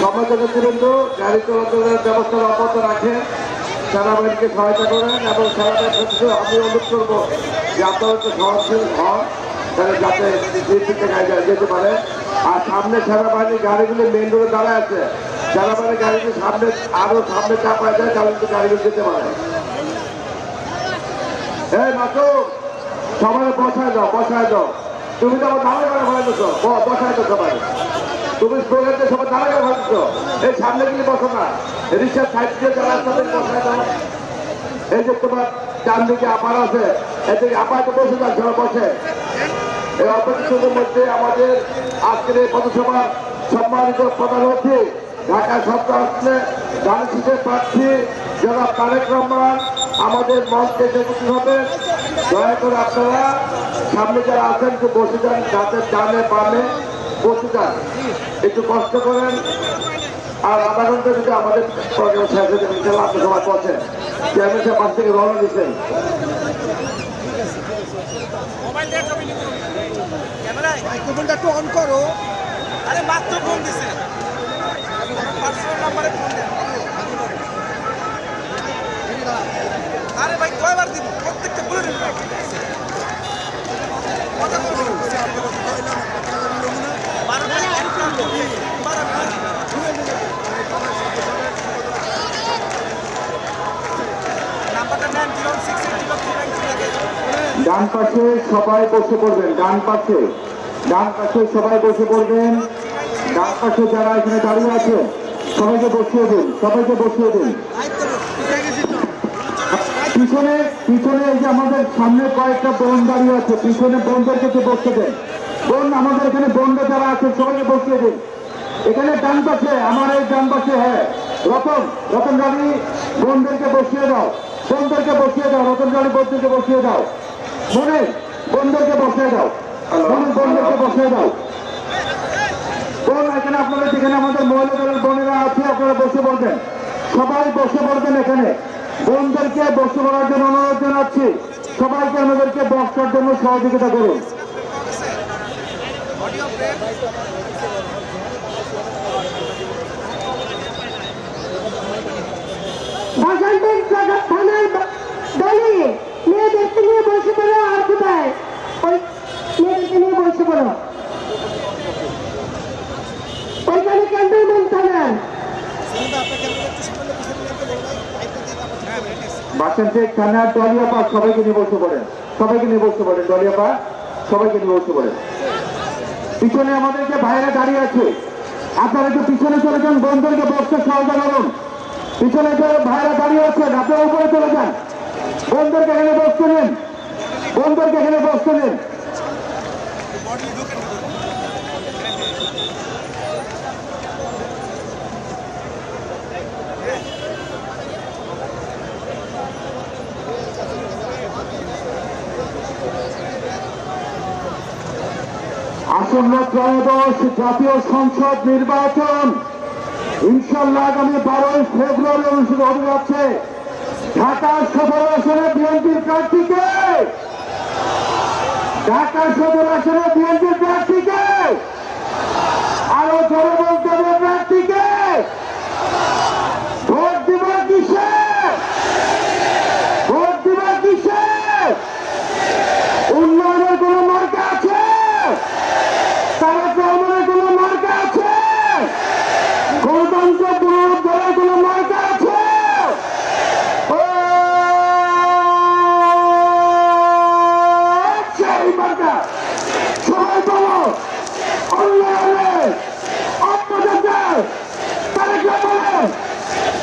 সমাজবৃন্দ গাড়ি চলাচলের ব্যবস্থা অব্যাহত রাখেন, সেনাবাহিনীকে সহায়তা করেন এবং সেনাবাহিনীর আমি অনুরোধ করবো যে আপনারা একটু সহনশীল হন তাহলে যাতে নির্দিষ্ট গাড়ি যেতে পারে। আর সামনে সেনাবাহিনীর গাড়িগুলি মেন রোডে দাঁড়ায় আছে, সেনাবাহিনীর গাড়িগুলি সামনে আরো সামনে চাপায় যায় তাহলে কিন্তু গাড়িগুলো যেতে পারে। এই মাসুম সবাই বসায় দাও, বসায় দাও। তুমি তো আমার দাঁড়া করে ভালো দিচ্ছ, বসায় দাও সবাই। তুমি স্লোগানতে সবাই দাঁড়া করে ভালো দিচ্ছ, এই সামনে গিয়ে বসো না, রিক্সার সাইড দিয়ে যারা আসতে বসায় দাও। এই যে তোমার ডান দিকে আপার আছে, এদিকে আপার তো বসে যান, সবাই বসে। এই অপেক্ষার মধ্যে আমাদের আজকের এই পথসভার সম্মানিত প্রধান অতিথি ঢাকা 17 আসলে ধানশীষের প্রার্থী জনাব তারেক রহমান আমাদের মঞ্চে উপস্থিত হবেন। দয়া করে আপনারা সামনে যারা আছেন একটু বসে যান, যাতে ডানে বামে বসে যান, একটু কষ্ট করেন। আর আধা ঘন্টা যদি আমাদের প্রোগ্রাম শেষ হয়ে যাবে ইনশাআল্লাহ আপনি সবাই পৌঁছেন। চেয়ারম্যান সাহেব পাশ থেকে রওনা দিচ্ছেন। মাইক্রোফোনটা একটু অন করো। আরে মাত্র ফোন দিছে পার্সোনাল নাম্বারে ফোন দেন আরে ভাই কয়বার দিব প্রত্যেকটা বলে দিন কথা বলুন নাম্বারটা নেন 068039 ডান পাশে সবাই বসে পড়বেন, ডান পাশে সবাই বসে পড়বেন। ডান পাশে যারা এখানে দাঁড়িয়ে আছে সবাইকে বসিয়ে দিন, পিছনে এই যে আমাদের সামনে কয়েকটা বোন দাঁড়িয়ে আছে, পিছনে বোনদেরকে একটু বসতে দেন। বোন আমাদের এখানে বোনরা যারা আছে সবাইকে বসিয়ে দিন। এখানে ডান পাশে, আমার এই ডান পাশে, হ্যাঁ রতন গাড়ি বোনদেরকে বসিয়ে দাও, রতন গাড়ি বোনদেরকে বসিয়ে দাও, মনে বোনদেরকে বসিয়ে দাও, বোন এখানে আপনারা যেখানে আমাদের মহিলা দলের বোনেরা আছে আপনারা বসে পড়বেন, সবাই বসে পড়বেন। এখানে বোনদেরকে বসে পড়ার জন্য অনুরোধ জানাচ্ছি, সবাইকে আমাদেরকে বসার জন্য সহযোগিতা করুন। মেয়েদেরকে নিয়ে বসে পড়ো, আর কোথায় ওই মেয়েদেরকে নিয়ে বসে পড়ো, ওইখানে ক্যান্টনমেন্ট থানার বাসন শেখ থানার দলীয় পাস সবাইকে নিয়ে বসে পড়েন, দলীয় পাস সবাইকে নিয়ে বসে পড়েন। পিছনে আমাদের যে ভাইরা দাঁড়িয়ে আছে আপনারা একটু পিছনে চলে যান, বোনদেরকে বসতে সহায়তা করুন। পিছনে যে ভাইরা দাঁড়িয়ে আছেন আপনারা উপরে চলে যান, বোনদেরকে এখানে বসতে নেন। আসন্ন ত্রয়োদশ জাতীয় সংসদ নির্বাচন ইনশাল্লাহ আগামী 12 ফেব্রুয়ারি অনুষ্ঠিত হতে যাচ্ছে। ঢাকা সদর আসনে বিএনপির প্রার্থীকে, আরো জোরে বলতে হবে প্রার্থীকে। ভোট দিব কিসে? উন্নয়নের কোন মার্কা আছে? তারেক রহমানের কোন মার্কা আছে? গণতন্ত্র পুনরুদ্ধারের কোন মার্কা আছে? সেই মার্কা সবাই বলো, উন্নয়নে অত্যাচার তারেক রহমানের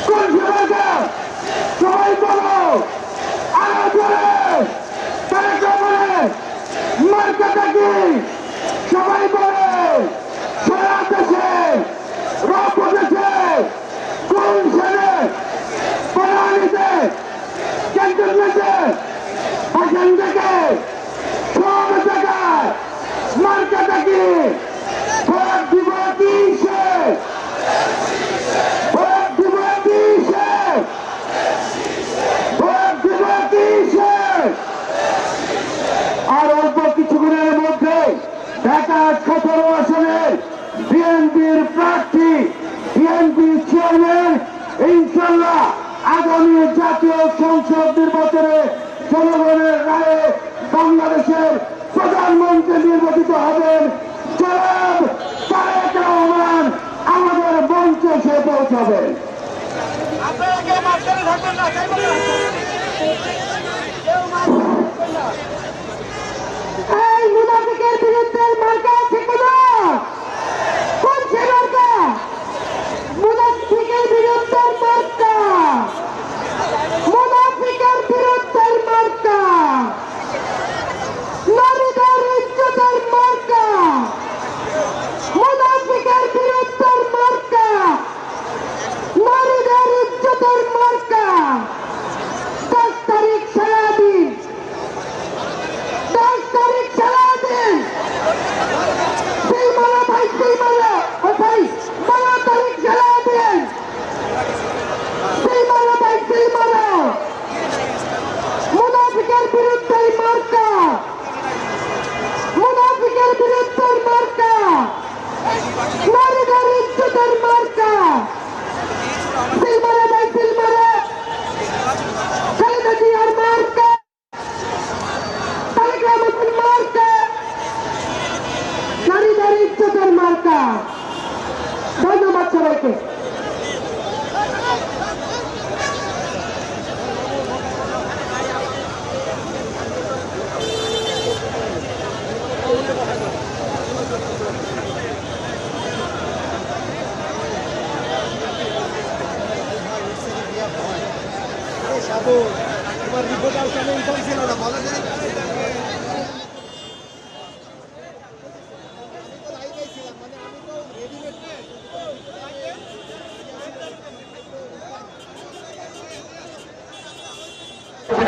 কোন মার্কা? সবাই বলো আরো জোরে, তারেক রহমানের মার্কাটা কি? সবাই বলে সারা দেশে রাজপথে কোন সেনে বনানীতে ক্যান্টনমেন্টে এখান থেকে সব জায়গায় মার্কাটা কি? ভোট দিব কিসে? আর অল্প কিছুক্ষণের মধ্যে ঢাকা 17 আসনের বিএনপির প্রার্থী, বিএনপি চেয়ারম্যান ইনশাল্লাহ আগামী জাতীয় সংসদ নির্বাচনে জনগণের রায়ে বাংলাদেশের প্রধানমন্ত্রী নির্বাচিত হবেন জনাব তারেক রহমান আমাদের মঞ্চে এসে পৌঁছাবেন। এই মুনাফিকের বিরুদ্ধে মার্কা আছে কোন? কোন সে মার্কা? মুনাফিকের বিরুদ্ধে মার্কা, নারীদের ইজ্জতের মার্কা, মুনাফিকের বিরুদ্ধে মার্কা, নারীদের ইজ্জতের মার্কা।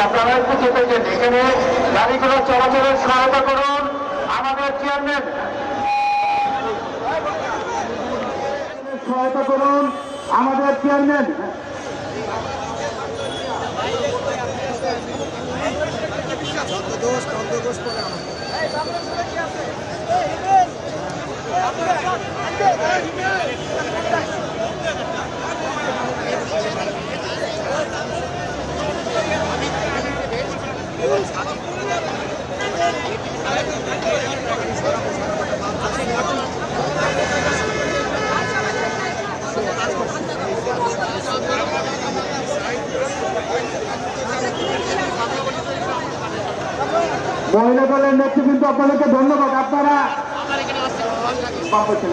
আপনারা একটু চেপে যান, এখানে গাড়িগুলো চলাচলের সহায়তা করুন। আমাদের চেয়ারম্যান সহায়তা করুন, আমাদের চেয়ারম্যান দোষ দোষ করে আমাকে মহিলা দলের নেতৃবৃন্দ আপনাদেরকে ধন্যবাদ। আপনারা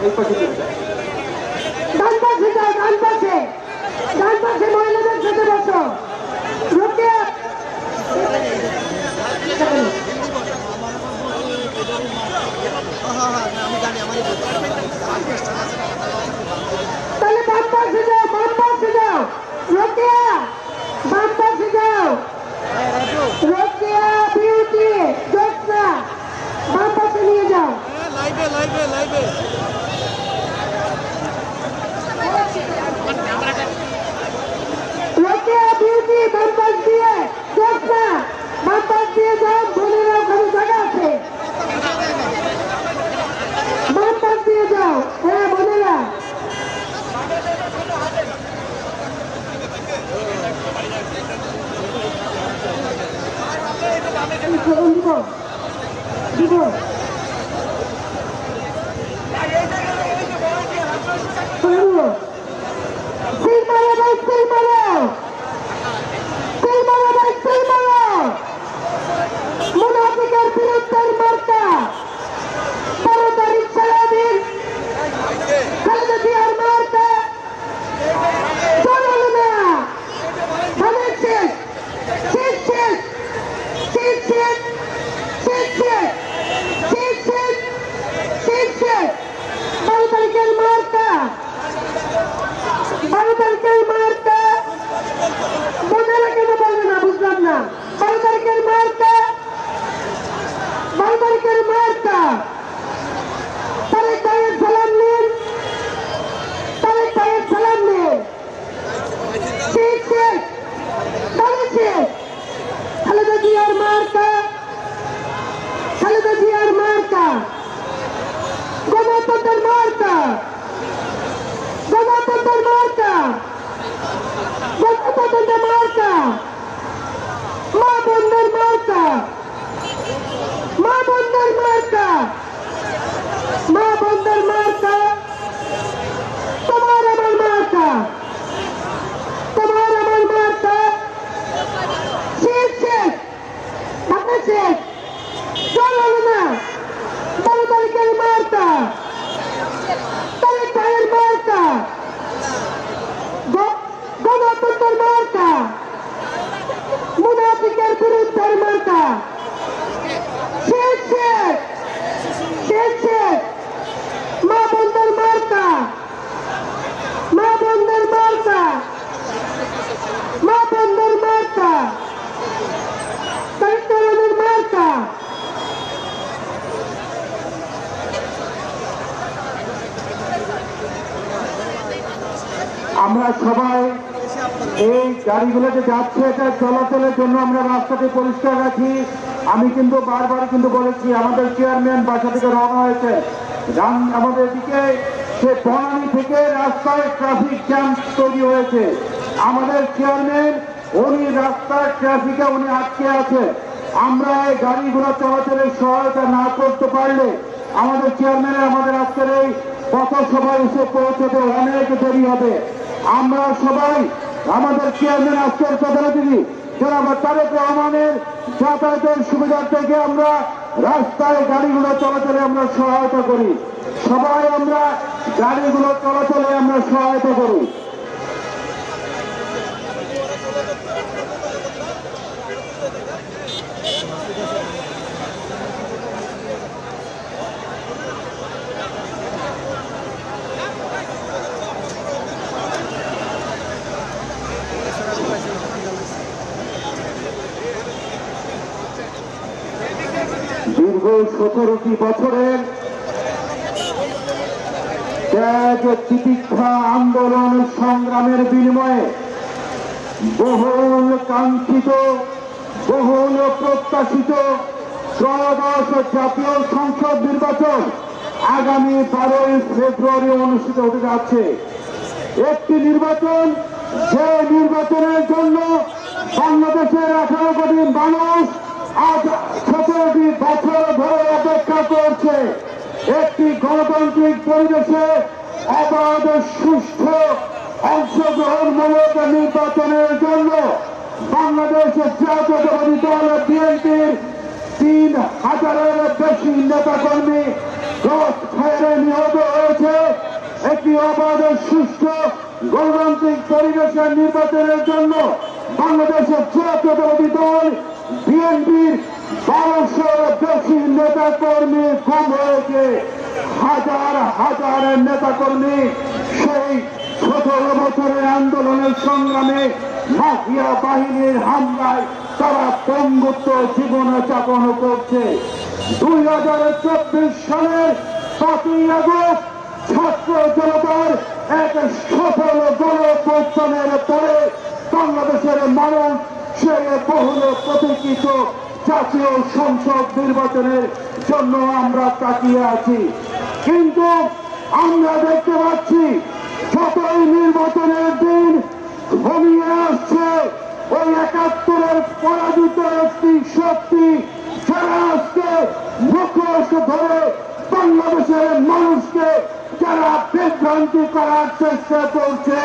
এই পাশে ডান পাশে যাও, ডান পাশে মহিলাদের সাথে বসো। রোকেয়া আমি জানি আমারই তাহলে বাম পাশে যাও, রোকেয়া বাম পাশে যাও। রোকেয়া বিউটি জ্যোৎস্না বাম পাশে নিয়ে যাও। লাইভে রোকেয়া বিউটি বাম পাশ দিয়ে, জ্যোৎস্না বাম পাশ দিয়ে যাও। বোনেরা ওখানে জায়গা আছে, বাম পাশ দিয়ে যাও। হ্যাঁ বোনেরা, দিব মুনাফিকের বিরুদ্ধের মার্কা ১৩ তারিখ সারাদিন খালেদা জিয়ার মার্কা চলল না। ধানের শেষ শেষ শেষ শেষ শেষ শেষ শেষ শেষ শেষ শেষ শেষ ১২ তারিখের মার্কা, ১২ তারিখের মার্কা। বোনেরা কেন বলবে না বুঝলাম না। ১২ তারিখের মার্কা, ১২ তারিখের মার্কা। তারেক ভাইয়ের সালাম নিন, তারেক ভাইয়ের সালাম নিন। শেষ শেষ তারেক শেষ। খালেদা জিয়ার মার্কা, খালেদা জিয়ার মার্কা, গণতন্ত্রের মার্কা, গণতন্ত্রের মার্কা, গণতন্ত্রের মার্কা, মা বন্ধের মার্কা, মা বন্ধের মার্কা, মা বন্ধের মার্কা, তোমার আমার মার্কা, তোমার আমার মার্কা। শেষ শেষ ঢাকা শেষ চলল না। ১২ তারিখের মার্কা, তারেক ভাইয়ের মার্কা, গণতন্ত্রের মার্কা, মুনাফিকের বিরুদ্ধের মার্কা। শেষ শেষ শেষ শেষ মা বন্ধের মার্কা, মা বন্ধের মার্কা, মা বন্ধের মার্কা, তারেক রহমানের মার্কা। আমরা সবাই এই গাড়িগুলো যে যাচ্ছে এটা চলাচলের জন্য আমরা রাস্তাটি পরিষ্কার রাখি। আমি কিন্তু বারবার কিন্তু বলেছি আমাদের চেয়ারম্যান বাসা থেকে রওনা হয়েছে আমাদের দিকে, সে বনানী থেকে রাস্তায় ট্রাফিক জ্যাম তৈরি হয়েছে। আমাদের চেয়ারম্যান উনি রাস্তার ট্রাফিকে উনি আটকে আছে। আমরা এই গাড়িগুলো চলাচলের সহায়তা না করতে পারলে আমাদের চেয়ারম্যানের আমাদের আজকের এই পথসভায় এসে পৌঁছতে অনেক দেরি হবে। আমরা সবাই আমাদের চেয়ারম্যান আজকের প্রতিনিধি জনাব তারেক রহমানের যাতায়াতের সুবিধার থেকে আমরা রাস্তায় গাড়িগুলো চলাচলে আমরা সহায়তা করি। সবাই আমরা গাড়িগুলো চলাচলে আমরা সহায়তা করি। 17টি বছরের ত্যাগ তিতিক্ষা আন্দোলন সংগ্রামের বিনিময়ে বহুল কাঙ্ক্ষিত বহুল প্রত্যাশিত ত্রয়োদশ জাতীয় সংসদ নির্বাচন আগামী 12ই ফেব্রুয়ারি অনুষ্ঠিত হতে যাচ্ছে। একটি নির্বাচন যে নির্বাচনের জন্য বাংলাদেশের 18 কোটি মানুষ আজ 17টি বছর ধরে অপেক্ষা করছে। একটি গণতান্ত্রিক পরিবেশে অবাধ সুষ্ঠু অংশগ্রহণমূলক নির্বাচনের জন্য বাংলাদেশ জাতীয়তাবাদী দল বিএনপির 3,000-এর বেশি নেতাকর্মী ক্রস ফায়ারে নিহত হয়েছে। একটি অবাধ সুষ্ঠু গণতান্ত্রিক পরিবেশের নির্বাচনের জন্য বাংলাদেশের জাতীয়তাবাদী দল বিএনপির 1200-এর বেশি নেতাকর্মী গুম হয়েছে। হাজার হাজার নেতাকর্মী সেই 17 বছরের আন্দোলনের সংগ্রামে মাফিয়া বাহিনীর হামলায় তারা পঙ্গুত্ব জীবন যাপন করছে। 2024 সালের 5ই আগস্ট ছাত্র জনতার এক সফল গণঅভ্যুত্থানের পরে বাংলাদেশের মানুষ সেই বহুল প্রতীক্ষিত জাতীয় সংসদ নির্বাচনের জন্য আমরা তাকিয়ে আছি। কিন্তু আমরা দেখতে পাচ্ছি যতই নির্বাচনের দিন ঘনিয়ে আসছে, ওই 71-এর পরাজিত একটি শক্তি যারা আজকে মুখোশ ধরে বাংলাদেশের মানুষকে যারা বিভ্রান্তি করার চেষ্টা করছে,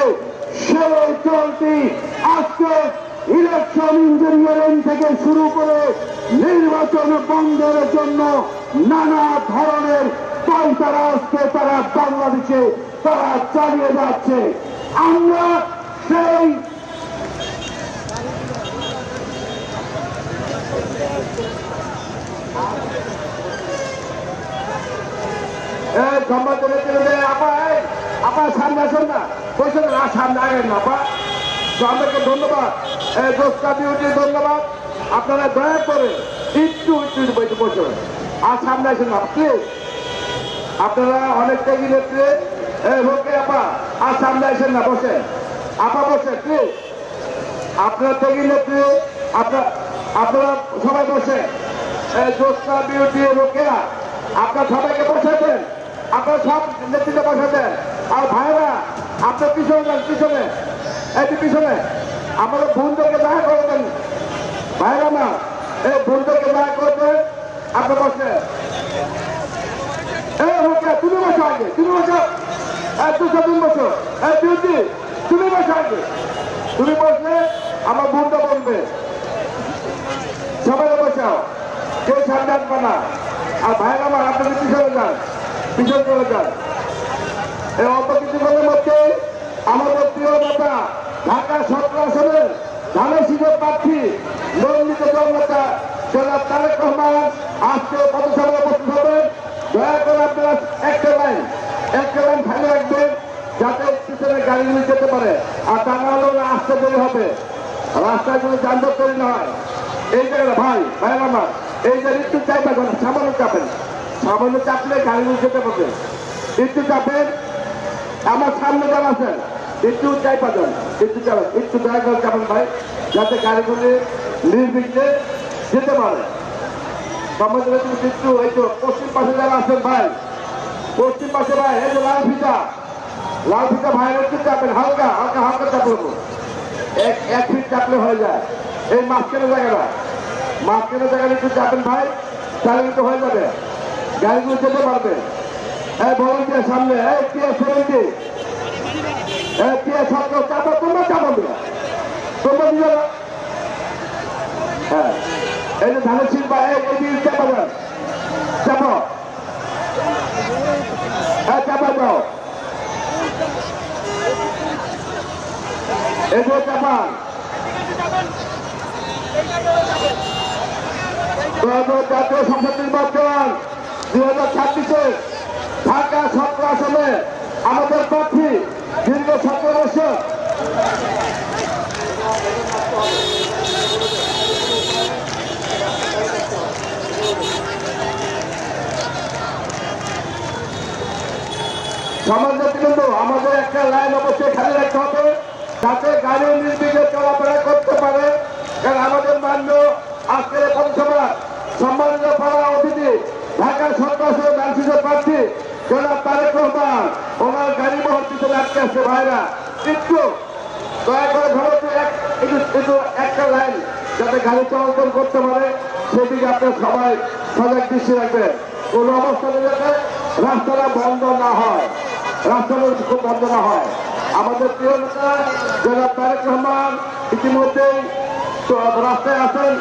সেই দলটি আজকে ইলেকশন ইঞ্জিনিয়ারিং থেকে শুরু করে নির্বাচন বন্ধের জন্য নানা ধরনের পায়তারা আজকে তারা বাংলাদেশে তারা চালিয়ে যাচ্ছে। আমরা সেই আপনার সামনে আসেন না, বসে না, সামনে আগেন না আপা। তো আমাকে ধন্যবাদ, দোস্তা বিউটি ধন্যবাদ। আপনারা দয়া করে একটু একটু বসে আর সামনে আসেন না প্লিজ। আপনারা অনেকটা গিয়ে হোকে আপা আর সামনে আসেন না, বসে আপা, বসে প্লিজ। আপনার থেকে আপনারা সবাই বসে, দোস্তা বিউটি রোকেয়া আপনার সবাইকে বসে দেন, আপনারা সব নেতৃত্বে বসে দেন। আর ভাইরা আপনার পিছনে যান, পিছনে এই পিছনে আমাদের বন্ধুকে দেখা করে দেন। ভাইরা না এই বন্ধুকে দেখা করে দেন, আপনি বসে। তুমি বসো আগে, তুমি বসো, 2-3 বছর বিউটি তুমি বসো আগে। তুমি বসলে আমার বন্ধু বলবে, সবাই বসাও, কেউ সামনে আসবে না। আর ভাইরা আমার আপনাদের পিছনে যান, পিছনে চলে যান। এই অল্প কিছুক্ষণের মধ্যে আমাদের প্রিয় নেতা ঢাকা 17 আসনের ধানের প্রার্থী মনোনীত জননেতা জনাব তারেক রহমান আজকে পথসভায় উপস্থিত হবেন। দয়া করে আপনারা একটা লাইন খালি রাখবেন যাতে পিছনে গাড়িগুলি যেতে পারে, আর তা না হলে আসতে দেরি হবে, রাস্তায় কোনো যানজট তৈরি না হয়। এই জায়গাটা ভাই আমার এই জায়গায় একটু চাইবেন, সামান্য চাপেন, সামান্য চাপলে গাড়িগুলি যেতে পারবে। একটু চাপেন, আমার সামনে যারা আছেন একটু চাই পাবেন, একটু চাবেন, একটু দয়া করে চাবেন ভাই, যাতে গাড়িগুলি নির্বিঘ্নে যেতে পারে। সমাজের একটু এই তো পশ্চিম পাশে যারা আছেন ভাই, পশ্চিম পাশে ভাই এই যে লাল ফিতা ভাইয়ের একটু চাপেন, হালকা হালকা হালকা চাপলে 1 ফিট চাপলে হয়ে যায়। এই মাঝখানে জায়গাটা একটু চাপেন ভাই, তাহলে কিন্তু হয়ে যাবে, গাড়িগুলো যেতে পারবে। ভলেন্টিয়ার সামনে ছাত্র চাপো, তোমরা চাপো দিলা, তোমরা দিল না। হ্যাঁ এই যে ধানের শিল্পা চাপা যান, চাপো, চাপা যাও, এই যে চাপা। জাতীয় সংসদ নির্বাচন 2026 ঢাকা 17 আসনে আমাদের প্রার্থী দীর্ঘ 17 বছর সমাজের কিন্তু আমাদের একটা লাইন অবশ্যই খালি রাখতে হবে, যাতে গাড়ি নির্বিঘ্নে চলাফেরা করতে পারে। কারণ আমাদের মান্য আজকের পৌরসভা সম্মানিত পাড়া অতিথি ঢাকা সরকার ডানসিসের প্রার্থী জনাব তারেক রহমান, ওনার গাড়ি বহর পিছনে আটকে আছে। ভাইরা একটু দয়া করে ধরো একটু একটা লাইন যাতে গাড়ি চলাচল করতে পারে, সেদিকে আপনার সবাই সজাগ দৃষ্টি রাখবেন। কোন অবস্থাতে যাতে রাস্তাটা বন্ধ না হয়, রাস্তাটা খুব বন্ধ না হয়। আমাদের প্রিয় নেতা জনাব তারেক রহমান ইতিমধ্যেই রাস্তায় আছেন।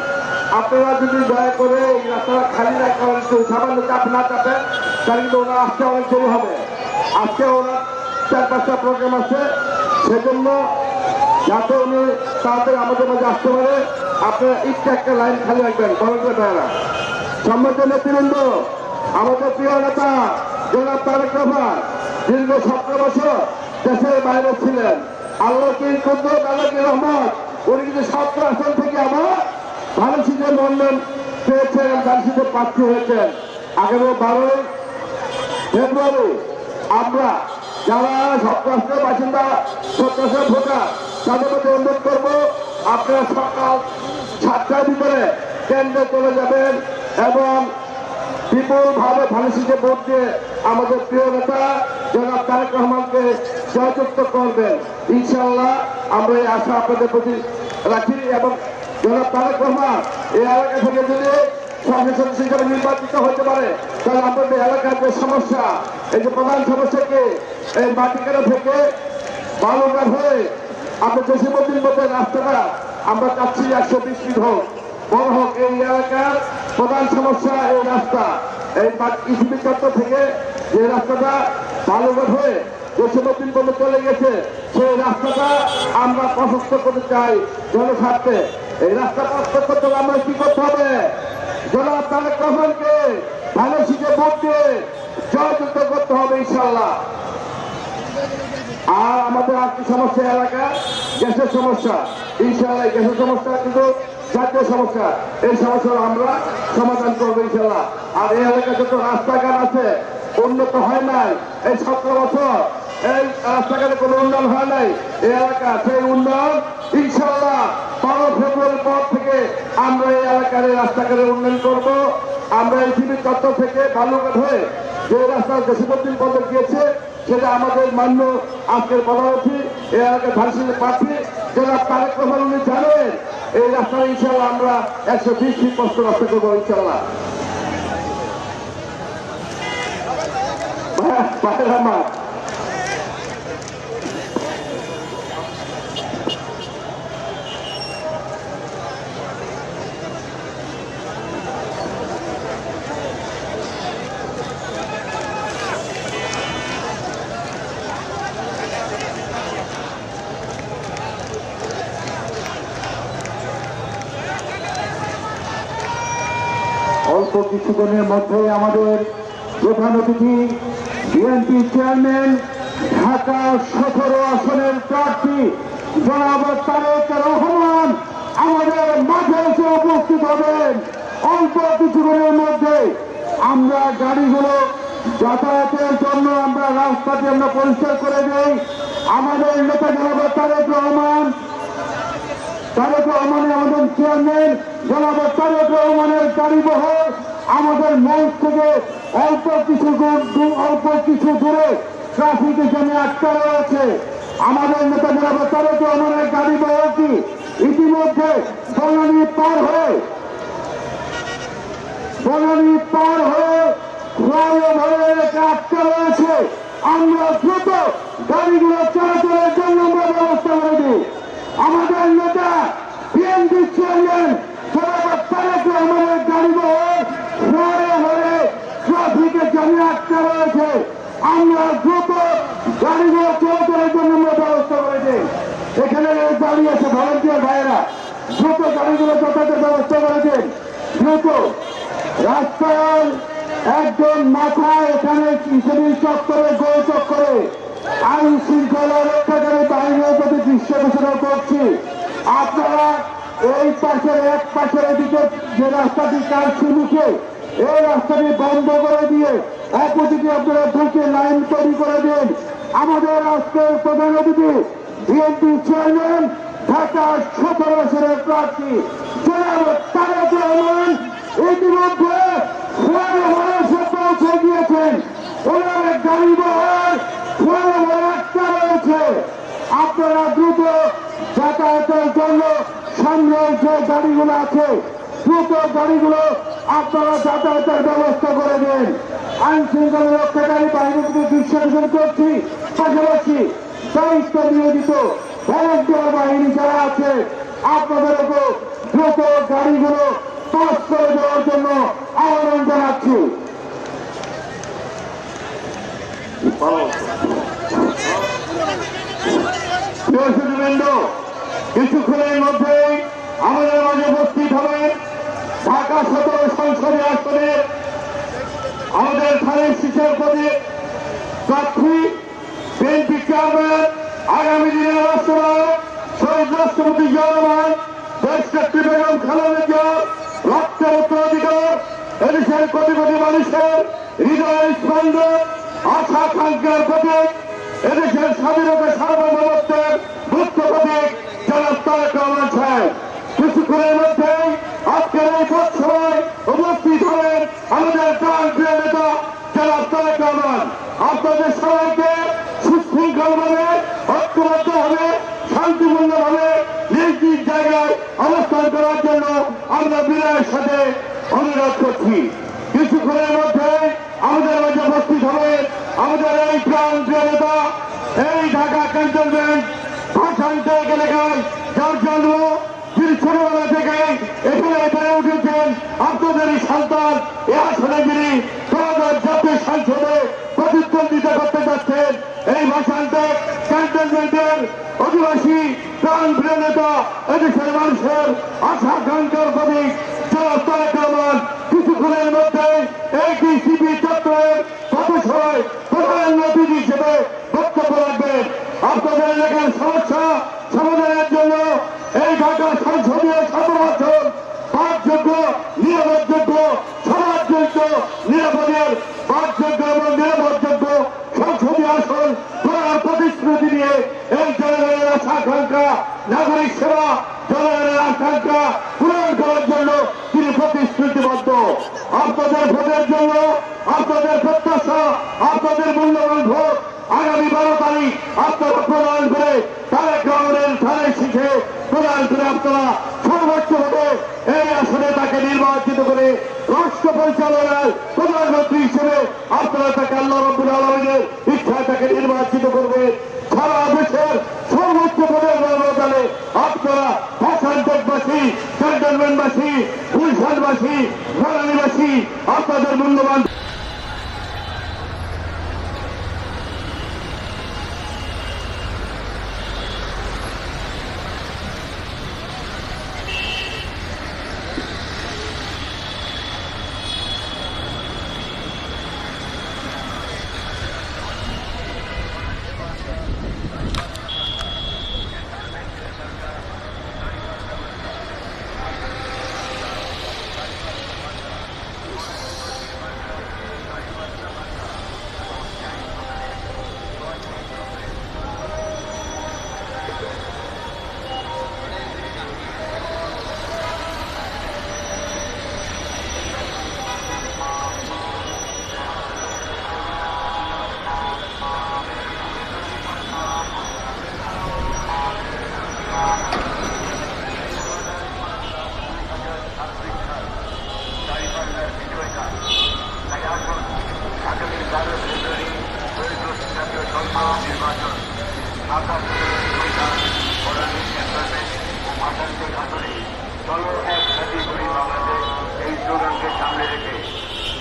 আপনারা যদি দয়া করে এই রাস্তাটা খালি না করেন, সামান্য চাপ না চাপেন, তাহলে কিন্তু ওনার আসতে অনেক দেরি হবে। আজকে ওনার 4-5টা প্রোগ্রাম আছে, সেজন্য যাতে উনি তাড়াতাড়ি আমাদের মাঝে আসতে পারে, আপনারা একটু একটা লাইন খালি রাখবেন। বড়দের ভাইয়েরা, সম্মানিত নেতৃবৃন্দ, আমাদের প্রিয় নেতা জনাব তারেক রহমান দীর্ঘ 17 বছর দেশের বাইরে ছিলেন। আল্লাহ কি কুদরত, আল্লাহ কি রহমত, উনি কিন্তু 17 আসন থেকে আমার ধানসিংহে মনোনয়ন পেয়েছেন, ধানসিংহে প্রার্থী হয়েছেন। আগামী 12 ফেব্রুয়ারি আমরা যারা সপ্তাহের বাসিন্দা, সপ্তাহের ভোটার, তাদের মধ্যে অনুরোধ করবো আপনারা সকাল 7টার ভিতরে কেন্দ্রে চলে যাবেন এবং বিপুলভাবে ধানসিংহে ভোট দিয়ে আমাদের প্রিয় নেতা জনাব তারেক রহমানকে জয়যুক্ত করবেন। ইনশাআল্লাহ আমরা এই আশা আপনাদের প্রতি রাখি। এবং জনাব তারেক রহমান এই এলাকা থেকে যদি সংসদ সদস্য হিসেবে নির্বাচিত হতে পারে, তাহলে আমাদের এলাকার যে সমস্যা, এই যে প্রধান সমস্যাকে এই মাটিকাটা থেকে বালুঘাট হয়ে আপনার জসিমউদ্দিন মধ্যে রাস্তাটা আমরা চাচ্ছি 120 ফিট হোক, বড় হোক। এই এলাকার প্রধান সমস্যা এই রাস্তা, এই ইসিবি চত্বর থেকে যে রাস্তাটা বালুঘাট হয়ে জসিমউদ্দিন পর্যন্ত চলে গেছে, সেই রাস্তাটা আমরা প্রশস্ত করতে চাই জনস্বার্থে। এই রাস্তা প্রশস্ত করতে হলে আমরা কি করতে হবে? জনাব তারেক রহমানকে ধানসিংহে ভোট দিয়ে জয়যুক্ত করতে হবে ইনশাআল্লাহ। আর আমাদের আর্থিক সমস্যা এলাকা গ্যাসের সমস্যা, ইনশাআল্লাহ এই গ্যাসের সমস্যা কিন্তু জাতীয় সমস্যা, এই সমস্যা আমরা সমাধান করবো ইনশাআল্লাহ। আর এই এলাকায় যত রাস্তাঘাট আছে উন্নত হয় নাই, এই 17 বছর এই রাস্তাঘাটে কোনো উন্নয়ন হয় নাই এই এলাকা, সেই উন্নয়ন ইনশাআল্লাহ 12 ফেব্রুয়ারির পর থেকে আমরা এই এলাকার এই রাস্তাঘাটের উন্নয়ন করব। আমরা এই সিবি চত্বর থেকে বালুঘাট হয়ে যে রাস্তা জসিমউদ্দিন পর্যন্ত গিয়েছে, সেটা আমাদের মান্য আজকের প্রধানমন্ত্রী এই এলাকার ধানসিংহে প্রার্থী জনাব তারেক রহমান, উনি জানেন এই রাস্তায় ইনশাআল্লাহ আমরা 120 ফিট কষ্ট রাস্তা করবো ইনশাআল্লাহ। আমার অল্প কিছুদিনের মধ্যে আমাদের প্রধান অতিথি বিএনপি চেয়ারম্যান ঢাকা 17 আসনের প্রার্থী জনাব তারেক রহমান আমাদের মাঝে এসে উপস্থিত হবেন। অল্প কিছুদিনের মধ্যে আমরা গাড়িগুলো যাতায়াতের জন্য আমরা রাস্তাটি আমরা পরিষ্কার করে দেই। আমাদের নেতা জনাব তারেক রহমান আমাদের চেয়ারম্যান জনাব তারেক রহমানের গাড়িবহর আমাদের মঞ্চ থেকে অল্প কিছু দূরে ট্রাফিকের জন্য আটকা রয়েছে। আমাদের নেতা জনাব তারেক রহমানের গাড়িবহরটি ইতিমধ্যে বনানী পার হয়ে আটকা রয়েছে। আমরা দ্রুত গাড়িগুলো চলাচলের জন্য আমরা ব্যবস্থা করে দিই। আমাদের নেতা বিএনপি চেয়ারম্যান জনাব তারেক রহমানের গাড়িবহর হয়ে ট্রাফিকের জন্য আটকা রয়েছে। আমরা দ্রুত গাড়িগুলো চলাচলের জন্য আমরা ব্যবস্থা করে দিই। এখানে দাঁড়িয়ে আছে ভলান্টিয়ার ভাইয়েরা, দ্রুত গাড়িগুলো যাতায়াতের ব্যবস্থা করেছেন। দ্রুত রাস্তায় একজন মাথায় এখানে ইসিবি চত্বরে গোল চক্করে আইন শৃঙ্খলা রক্ষাকারী বাহিনীর প্রতি দৃশ্য ঘোষণা করছি। আপনারা এই পাশের এক পাশের এদিকে যে রাস্তাটি তার সুমুখে এই রাস্তাটি বন্ধ করে দিয়ে অপোজিটে আপনারা ঢুকে লাইন তৈরি করে দিন। আমাদের আজকের প্রধান অতিথি বিএনপি চেয়ারম্যান ঢাকা 17 আসনের প্রার্থী জনাব তারেক রহমান ইতিমধ্যে ফ্লাইওভারে পৌঁছে গিয়েছেন। ওনার গাড়ি বহর ফ্লাইওভারে আটকা রয়েছে। আপনারা দ্রুত যাতায়াতের জন্য সামনের যে গাড়িগুলো আছে দ্রুত গাড়িগুলো আপনারা যাতায়াতের ব্যবস্থা করে দেন। আইন শৃঙ্খলা রক্ষাকারী বাহিনী থেকে দৃশ্যমান করছি, পাশাপাশি দায়িত্ব নিয়োজিত ভলেন্টিয়ার বাহিনী যারা আছে আপনাদেরকে দ্রুত গাড়িগুলো পাস করে দেওয়ার জন্য আহ্বান জানাচ্ছি। প্রিয়সুধীবৃন্দ, কিছুক্ষণের মধ্যেই আমাদের মাঝে উপস্থিত হবে ঢাকা 17 সংসদীয় আসনের আমাদের থানের শিক্ষার পদে প্রার্থী বিএনপি চেয়ারম্যান আগামী দিনের রাষ্ট্রনায়ক শহীদ রাষ্ট্রপতি জিয়া রহমান, দেশনেত্রী বেগম খালেদা জিয়া, রক্তের উত্তরাধিকার, এদেশের কোটি কোটি মানুষের হৃদয়ের স্পন্দন, আশা আকাঙ্ক্ষার প্রতীক, এদেশের স্বাধীনতা সার্বভৌমত্বের মুক্ত প্রতীক জনাব তারেক রহমান সাহেব। কিছুক্ষণের মধ্যেই আজকের এই পথসভায় উপস্থিত হলেন আমাদের প্রাণপ্রিয় নেতা জনাব তারেক রহমান। আপনাদের সবাইকে সুশৃঙ্খলভাবে ঐক্যবদ্ধভাবে শান্তিপূর্ণভাবে নিজ নিজ জায়গায় অবস্থান করার জন্য আমরা বিনয়ের সাথে অনুরোধ করছি। কিছুক্ষণের মধ্যে আমাদের মাঝে উপস্থিত হবে আমাদের এই প্রাণপ্রিয় নেতা, এই ঢাকা ক্যান্টনমেন্ট ভাষান্তরিক এলাকায় যার জন্ম, যিনি ছোটবেলা থেকে এখানে বেড়ে উঠেছেন, আপনাদেরই সন্তান, এ আসনে যিনি 2000 জাতীয় সংসদে প্রতিদ্বন্দ্বিতা করতে যাচ্ছেন, এই ভাষান্তরিক ক্যান্টনমেন্টের অধিবাসী প্রাণপ্রিয় নেতা, এদেশের মানুষের আশা আকাঙ্ক্ষার প্রতীক জনাব তারেক রহমান কিছুক্ষণের মধ্যে এই ডিসিপি চত্বরের পথসভায় প্রধান অতিথি হিসেবে বক্তব্য রাখবেন। আপনাদের এলাকার সমস্যা সমাধানের জন্য এই ঢাকা সংসদীয় 17 পাঠযোগ্য, নিরাপদযোগ্য, সমাজযোগ্য, নিরাপদের পাঠযোগ্য এবং নিরাপদযোগ্য সংসদীয় আসন করার প্রতিশ্রুতি নিয়ে এই জনগণের আশা আকাঙ্ক্ষা, নাগরিক সেবা, জনগণের আকাঙ্ক্ষা পূরণ করার জন্য তিনি প্রতিশ্রুতিবদ্ধ। আপনাদের ভোটের জন্য, আপনাদের প্রত্যাশা, আপনাদের মূল্যবান ভোট আগামী 12 তারিখ আপনারা প্রদান করে তারেক রহমানের ধানের শীষে প্রদান করে আপনারা সর্বোচ্চ ভোটে এই আসনে তাকে নির্বাচিত করে রাষ্ট্র পরিচালনার প্রধানমন্ত্রী হিসেবে আপনারা তাকে আল্লাহ রাব্বুল আলামিনের ইচ্ছায় তাকে নির্বাচিত করবে। সারা দেশের সর্বোচ্চ ভোটের ব্যবধানে আপনারা ভাষান্তরবাসী, ক্যান্টনমেন্টবাসী, গুলশানবাসী, রাজধানীবাসী আপনাদের মূল্যবান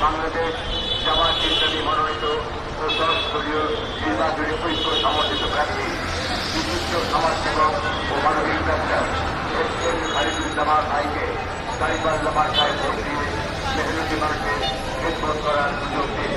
বাংলাদেশ জামাত ইসলামী মনোনীত ও সর্বস্তরীয় নির্বাচনী ঐক্য সমর্থিত প্রার্থী বিশিষ্ট সমাজসেবক ও মানবিক ডাক্তার এস.এম. খালিদুজ্জামান ভাইকে দাঁড়িপাল্লা মার্কায় ভোট দিয়ে মেহনতি মানুষের খেদমত করার সুযোগ দিন।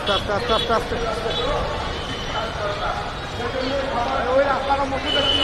আস্তে আস্তে আস্তে আস্তে আস্তে ওই রাস্তাটা মুখে দেখছি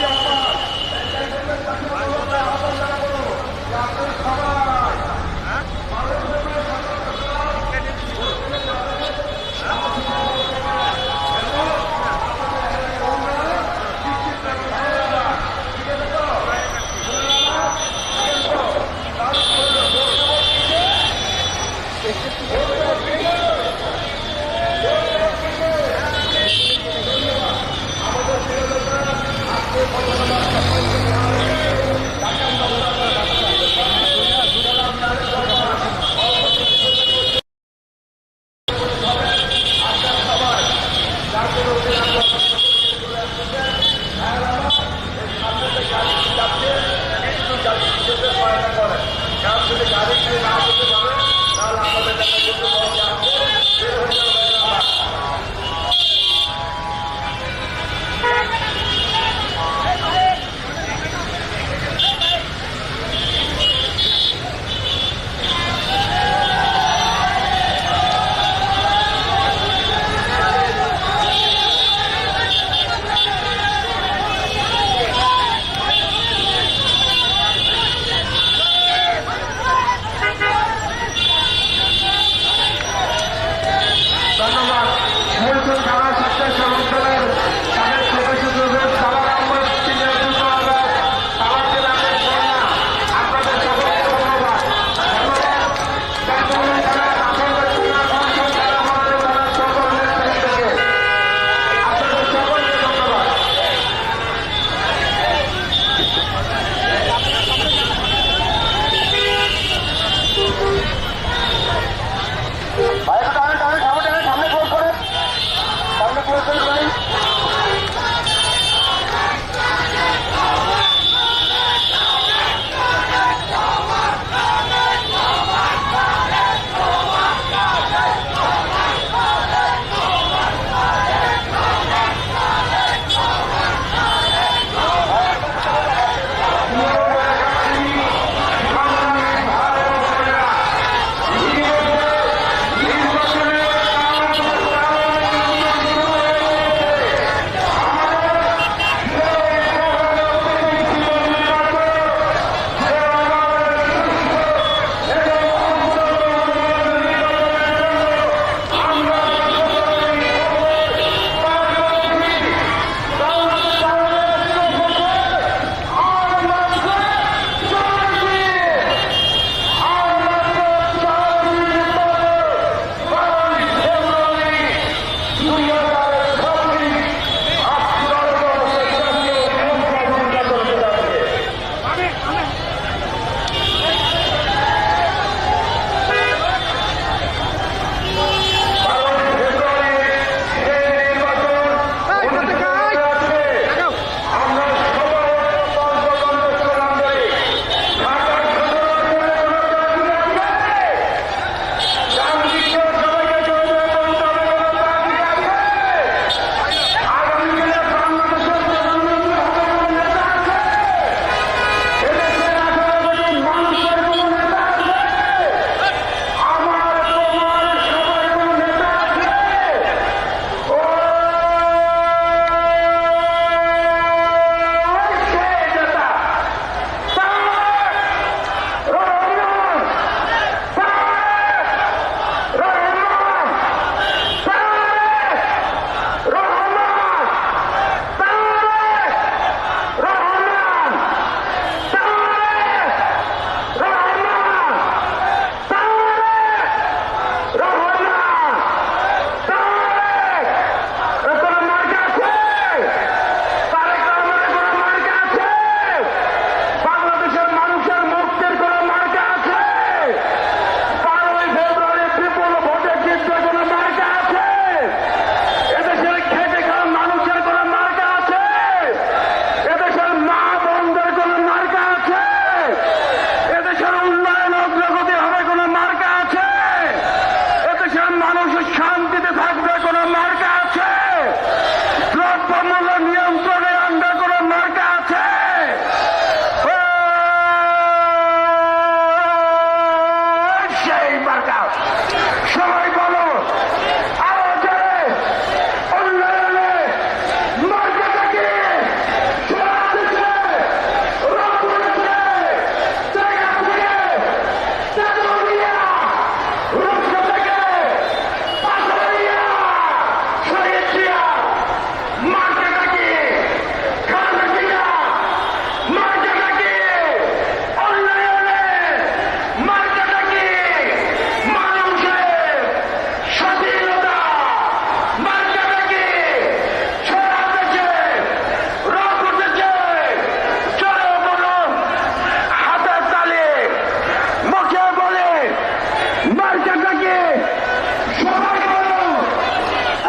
সবাই বলো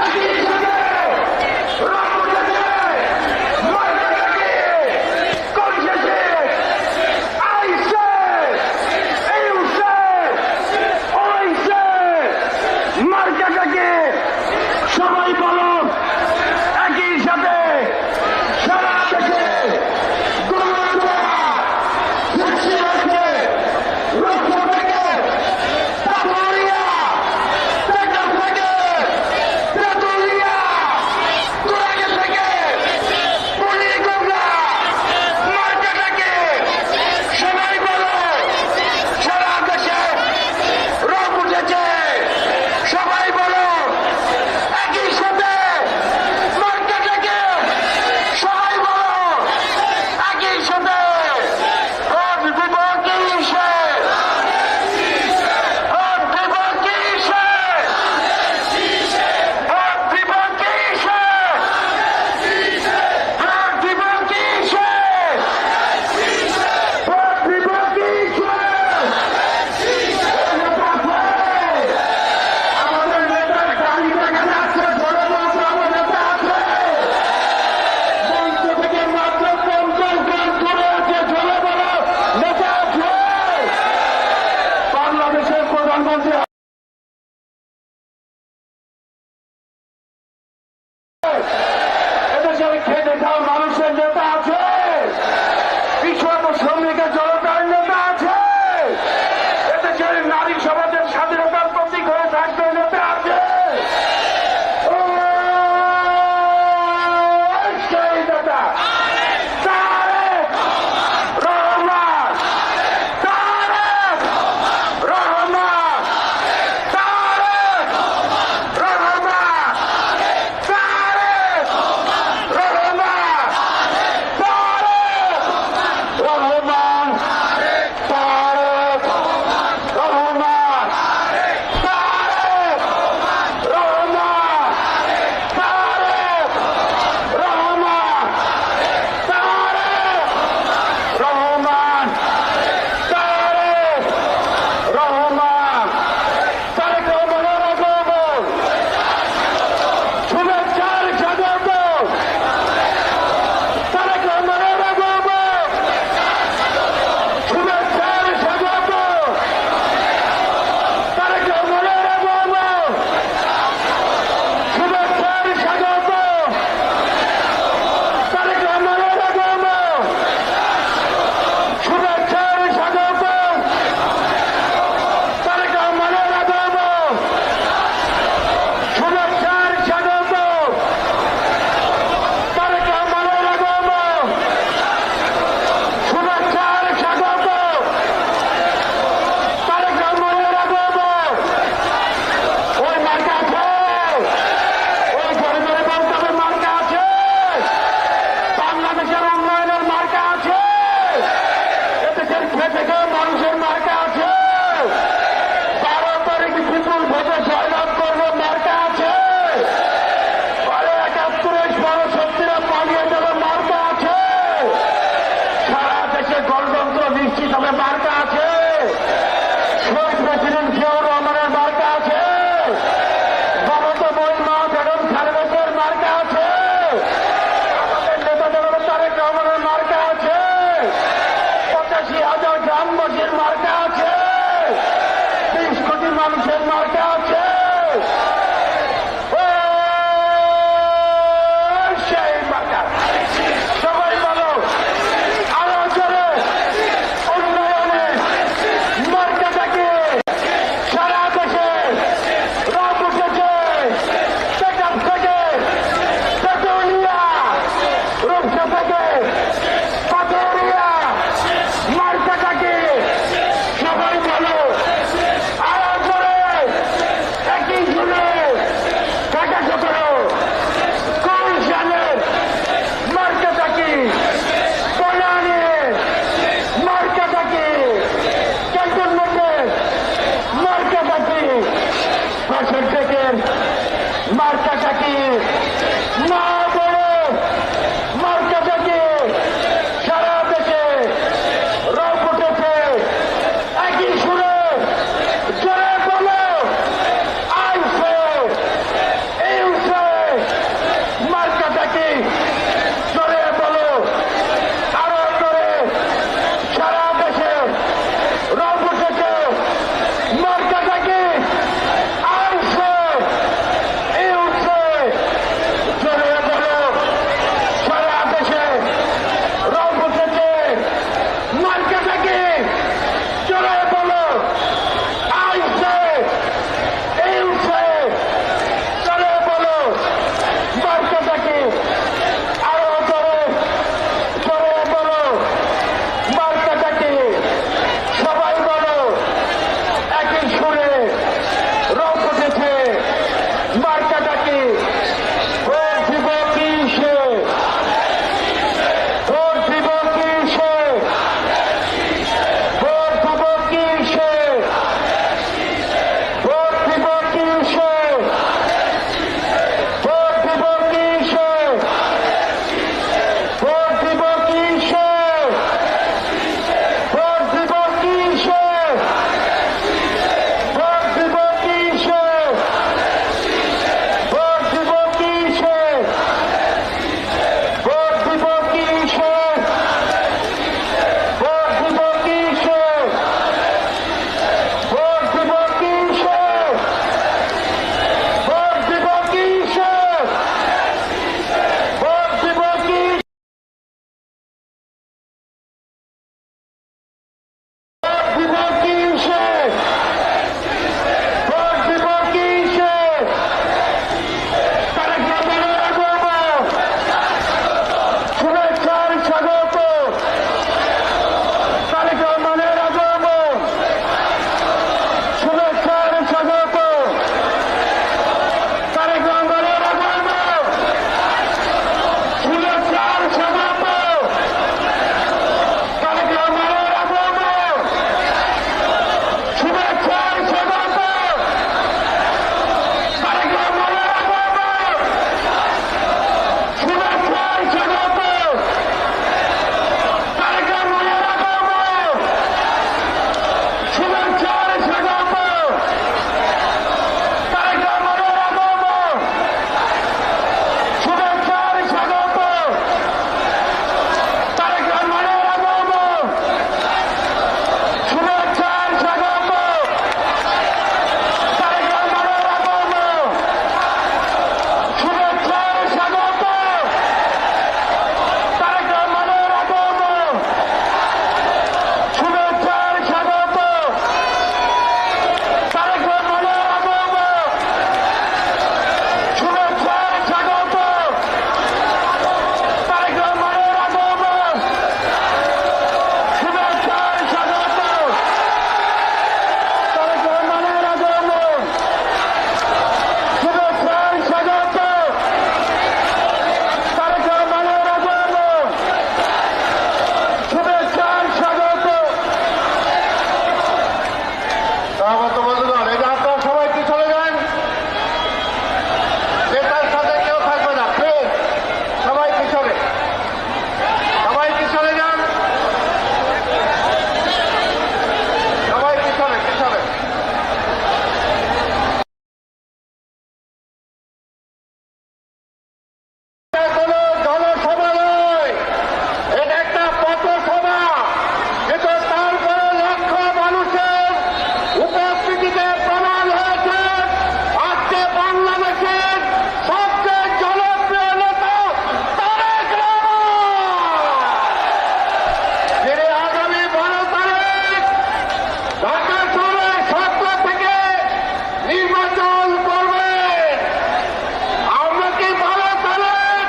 একই সাথে রং উঠেছে মার্কাটাকে কোন শেষে আইসে ইউসে ওইসে মার্কাটাকে সবাই বলো একই সাথে সারা দেশে গণতন্ত্র সৃষ্টি হয়েছে রক্ত থেকে তাপরিয়া টেকা থেকে তেতুলিয়া তোরাগে থেকে পুলিগোগলা মার্কাটাকে সবাই বলো সারা দেশে রোগ উঠেছে সবাই বলো একই সাথে মার্কাটাকে সবাই বলো একই সাথে ভোট দিব কিসে ভোট দিব কিসে ভোট দিব কিসে ভোট দিব কিসে ভোট দিব কিসে আমাদের নেতার গাড়ি দেখা যাচ্ছে বড় বড় নেতা আছে মঞ্চ থেকে মাত্র 50 জন দূরে আছে ঝোলে বড় নেতা আছে বাংলাদেশের প্রধানমন্ত্রী এদেশের খেটে খাওয়া মানুষের নেতা আছে কৃষক ও শ্রমিকের জনতার নেতা আছে এদেশের নারী সমাজের স্বাধীনতার প্রতীক হয়ে থাকবে নেতা আছে ও সেই নেতা তারেক রহমান তারেক রহমান তারেক রহমান তারেক রহমান তারেক রহমান তারেক রহমান তারেক রহমান তারেক রহমান তারেক রহমান তারেক রহমান তারেক রহমানের আগমন শুভেচ্ছার স্বাগত তারেক রহমানের আগমন শুভেচ্ছার স্বাগত তারেক রহমানের আগমন শুভেচ্ছার স্বাগত তারেক রহমানের আগমন শুভেচ্ছার স্বাগত তারেক রহমানের আগমন শুভেচ্ছার স্বাগত তারেক রহমানের আগমন শুভেচ্ছার স্বাগত তারেক রহমানের আগমন ওই মার্কা আছে ওই গরিবের বন্ধবের মার্কা আছে বাংলাদেশের উন্নয়নের মার্কা আছে এদেশের খেটে খাওয়া মানুষের মার্কা আছে 12 তারিখ বিপুল ভোটে জয়লাভ করবে মার্কা আছে 71-72 পালিয়ে যাবে মার্কা আছে সারা দেশে গণতন্ত্র নিশ্চিত হবে মার্কা আছে শহীদ প্রেসিডেন্ট জিয়াউর রহমানের মার্কা আছে মমতা মহিমা বেগম খালেদার মার্কা আছে আমাদের নেতা জনাব তারেক রহমানের মার্কা আছে 85,000 গ্রামবাসীর মার্কা আছে 20 কোটি মানুষের মার্কা আছে ও সেই মার্কা সবাই বলো আরো জোরে উন্নয়নে মার্কাটাকে সারা দেশে রং উঠেছে টেকআপ থেকে তেতুলিয়া রূপসা থেকে পাথরিয়া মার্কাটাকে সবাই বলো আরো জোরে একই সুরে ঢাকা 17 কোন সালের মার্কাটাকে কল্যাণের মার্কাটাকে ক্যান্টনমেন্টের মার্কাটাকে পাশের থেকে মার্কাটাকে না বড় মার্কাটাকে সারা দেশে রং উঠেছে একই সুরে জোরে বলো আইসে সহমত বন্ধুগণ, এটা আপনারা সবাই কি চলে যান, নেতার সাথে কেউ থাকবে না, প্লিজ সবাই পিছনে, সবাই পিছনে যান, সবাই পিছনে পিছনে। কোনো জনসভা নয়, এটা একটা পথসভা, যেটা তারপরে লক্ষ মানুষের উপস্থিতিতে প্রমাণ হয়েছে আজকে বাংলাদেশের সবচেয়ে জনপ্রিয় নেতা তারেক রহমান, যিনি আগামী 12 তারিখ ঢাকা শহরের 17 থেকে নির্বাচন করবেন। আমরা কি 12 তারিখ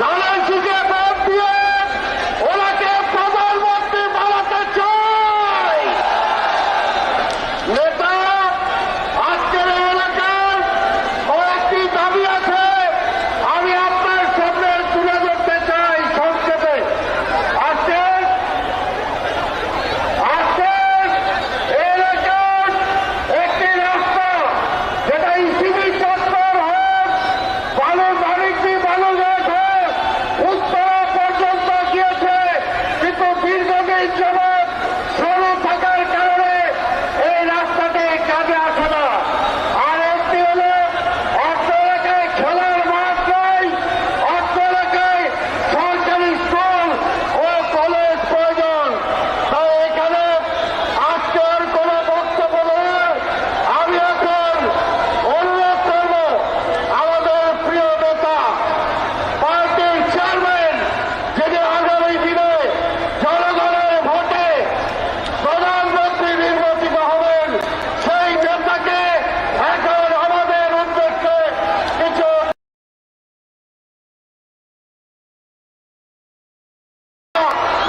ধানের শীষে ভোট দিয়ে ওনাকে প্রধানমন্ত্রী বানাতে চাই? নেতা, আজকের এই এলাকার কয়েকটি দাবি আছে, আমি আপনার সামনে তুলে ধরতে চাই সংক্ষেপে। আজকে এই এলাকার একটি রাস্তা, যেটা ইসিবি চত্বর হোক, বাণিজ্যিক বালুঘাট হোক, উত্তরা পর্যন্ত গিয়েছে, কিন্তু দীর্ঘদিন যাবৎ সরু থাকার কারণে এই রাস্তাটি কাজে আসে না। আর একটি হল অর্থ এলাকায় খেলার মাঠ নাই, অর্থ এলাকায় সরকারি স্কুল ও কলেজ প্রয়োজন। তাই এখানে আজকের কোনো বক্তব্য নয়, আমি এখন অনুরোধ করব আমাদের প্রিয় নেতা, পার্টির চেয়ারম্যান, যিনি আগামী দিনে জনগণের ভোটে প্রধানমন্ত্রী নির্বাচিত হবেন, সেই নেতাকে এখন আমাদের উদ্দেশ্যে কিছু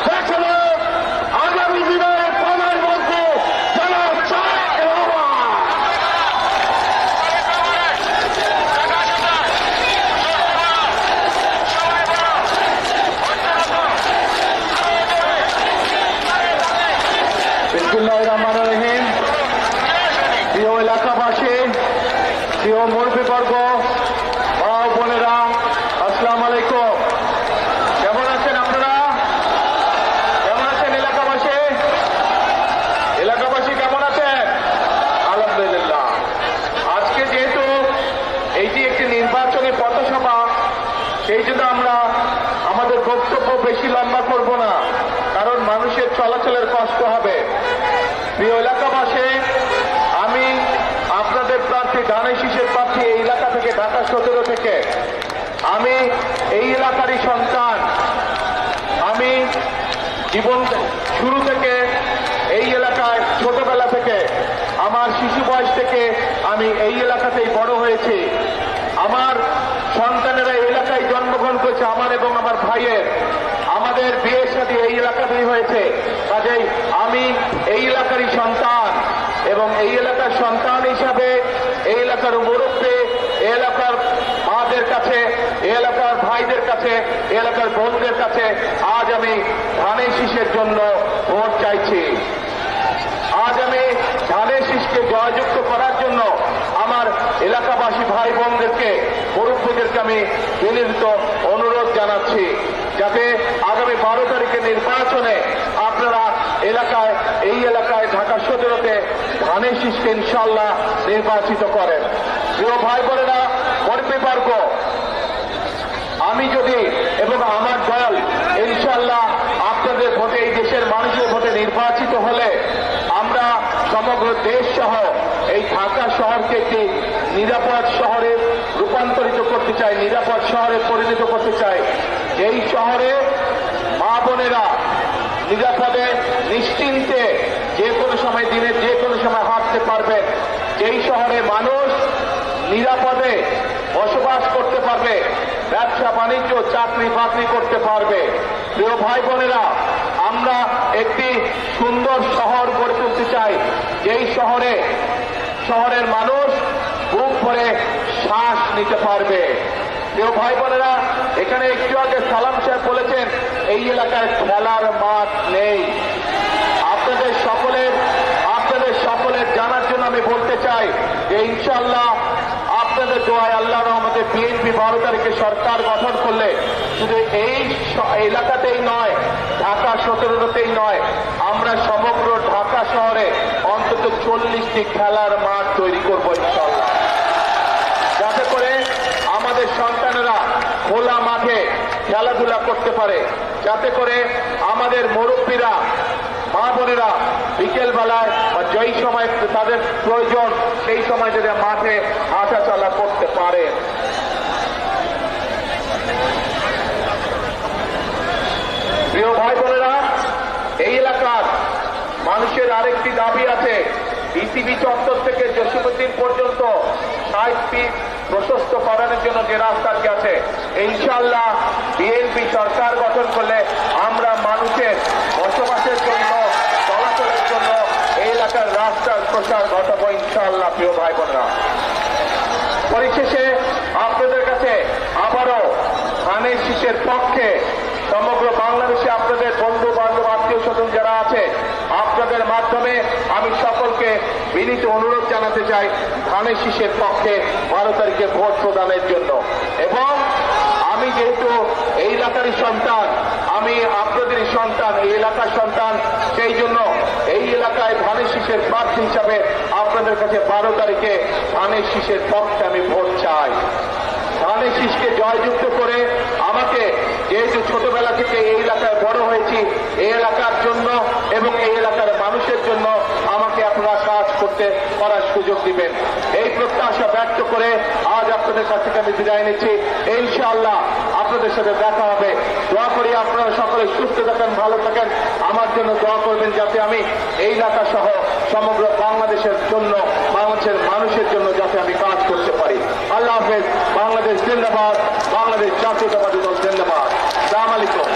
দেখানো, আগামী দিনের প্রধানমন্ত্রী জনাব তারেক রহমান। বিসমিল্লাহির রহমানির রহিম। প্রিয় এলাকাবাসী, প্রিয় মুরব্বীবর্গ, মা ও বোনেরা, আসসালামু আলাইকুম। কেমন আছেন আপনারা? কেমন আছেন এলাকাবাসী? এলাকাবাসী কেমন আছেন? আলহামদুলিল্লাহ। আজকে যেহেতু এইটি একটি নির্বাচনী পথসভা, সেই জন্য আমরা আমাদের বক্তব্য বেশি লম্বা করব না, কারণ মানুষের চলাচলের কষ্ট হবে। প্রিয় এলাকাবাসী, আমি আপনাদের প্রার্থী, ধানের শীষের প্রার্থী, এই এলাকা থেকে, ঢাকা 17 থেকে। আমি এই এলাকারই সন্তান। আমি জীবন শুরু থেকে এই এলাকায়, ছোটবেলা থেকে, আমার শিশু বয়স থেকে আমি এই এলাকাতেই বড় হয়েছি। আমার সন্তানেরা এই এলাকায় জন্মগ্রহণ করেছে, আমার এবং আমার ভাইয়ের। আমাদের বিয়ের সাথে এই এলাকাতেই হয়েছে। কাজেই আমি এই এলাকারই সন্তান, এবং এই এলাকার সন্তান হিসাবে এই এলাকার মুরব্বী, এই এলাকার মাদের কাছে, এই এলাকার ভাইদের কাছে, এই এলাকার বোনদের কাছে আজ আমি ধানের শীষের জন্য ভোট চাইছি। আজ আমি ধানের শীষকে জয়যুক্ত করার জন্য আমার এলাকাবাসী ভাই বোনদেরকে, মুরব্বীদেরকে আমি বিনীত অনুরোধ জানাচ্ছি, যাতে আগামী 12 তারিখের নির্বাচনে আপনারা এলাকায়, এই এলাকায় ঢাকা 17-তে ধানের শীষকে ইনশাল্লাহ নির্বাচিত করেন। প্রিয় ভাই বোনেরা, মুরব্বীবর্গ, আমি যদি এবং আমার দল ইনশাল্লাহ আপনাদের ভোটে, এই দেশের মানুষের ভোটে নির্বাচিত হলে আমরা সমগ্র দেশ সহ এই ঢাকা শহরকে একটি নিরাপদ শহরে রূপান্তরিত করতে চাই, নিরাপদ শহরে পরিণত করতে চাই, যেই শহরে মা বোনেরা নিরাপদে নিশ্চিন্তে যে কোনো সময়, দিনের যে কোনো সময় হাঁটতে পারবেন, যেই শহরে মানুষ নিরাপদে বসবাস করতে পারবে, ব্যবসা বাণিজ্য, চাকরি বাকরি করতে পারবে। প্রিয় ভাই বোনেরা, আমরা একটি সুন্দর শহর গড়ে তুলতে চাই, যেই শহরের মানুষ বুক ভরে শ্বাস নিতে পারবে। প্রিয় ভাই বোনেরা, এখানে একটু আগে সালাম সাহেব বলেছেন এই এলাকায় খেলার মাঠ নেই। আপনাদের সকলের জানার জন্য যে ইনশাআল্লাহ আপনাদের দোয়ায় আল্লাহর রহমতে বিএনপি 12 তারিখে সরকার গঠন করলে শুধু এই এলাকাতেই নয়, ঢাকা 17তেই নয়, আমরা সমগ্র ঢাকা শহরে অন্তত 40টি খেলার মাঠ তৈরি করবো ইনশাআল্লাহ, যাতে করে আমাদের সন্তানেরা খোলা মাঠে খেলাধুলা করতে পারে, যাতে করে আমাদের মুরব্বীরা, মা বোনেরা বিকেল বেলায় বা যেই সময় তাদের প্রয়োজন সেই সময় যদি মাঠে হাঁটা চলা করতে পারে। প্রিয় ভাই বোনেরা, এই এলাকার মানুষের আরেকটি দাবি আছে। বিসিবি চত্বর থেকে জসীমউদ্দিন পর্যন্ত 60 ফিট প্রশস্ত করানোর জন্য যে রাস্তাটি আছে, ইনশাআল্লাহ বিএনপি সরকার গঠন করলে আমরা মানুষের বসবাসের জন্য, চলাচলের জন্য এই এলাকার রাস্তার প্রসার ঘটাবো ইনশাআল্লাহ। প্রিয় ভাই বোনেরা, পরিশেষে আপনাদের কাছে আবারও ধানের শীষের পক্ষে সমগ্র বাংলাদেশে আপনাদের বন্ধু বান্ধব আত্মীয় স্বজন যারা আছে, আপনাদের মাধ্যমে আমি সকলকে বিনীত অনুরোধ জানাতে চাই ধানের শীষের পক্ষে 12 তারিখে ভোট প্রদানের জন্য। এবং আমি যেহেতু এই এলাকারই সন্তান, আমি আপনাদেরই সন্তান, এই এলাকার সন্তান, সেই জন্য এই এলাকায় ধানের শীষের প্রার্থী হিসাবে আপনাদের কাছে 12 তারিখে ধানের শীষের পক্ষে আমি ভোট চাই। ধানের শীষকে জয়যুক্ত করে আমাকে, যেহেতু ছোটবেলা থেকে এই এলাকায় বড় হয়েছি, এই এলাকার জন্য এবং এই এলাকার মানুষের জন্য আমাকে আপনারা কাজ করতে করার সুযোগ দিবেন, এই প্রত্যাশা ব্যক্ত করে আজ আপনাদের কাছ থেকে আমি বিদায় নিচ্ছি। ইনশাআল্লাহ আপনাদের সাথে দেখা হবে। দোয়া করি আপনারা সকলে সুস্থ থাকেন, ভালো থাকেন, আমার জন্য দোয়া করবেন যাতে আমি এই এলাকা সহ সমগ্র বাংলাদেশের জন্য, বাংলাদেশের মানুষের জন্য যাতে আমি কাজ করতে পারি। আল্লাহ হাফেজ। বাংলাদেশ জিন্দাবাদ, বাংলাদেশ জাতীয়তাবাদী দল জিন্দাবাদ। আসসালামু আলাইকুম।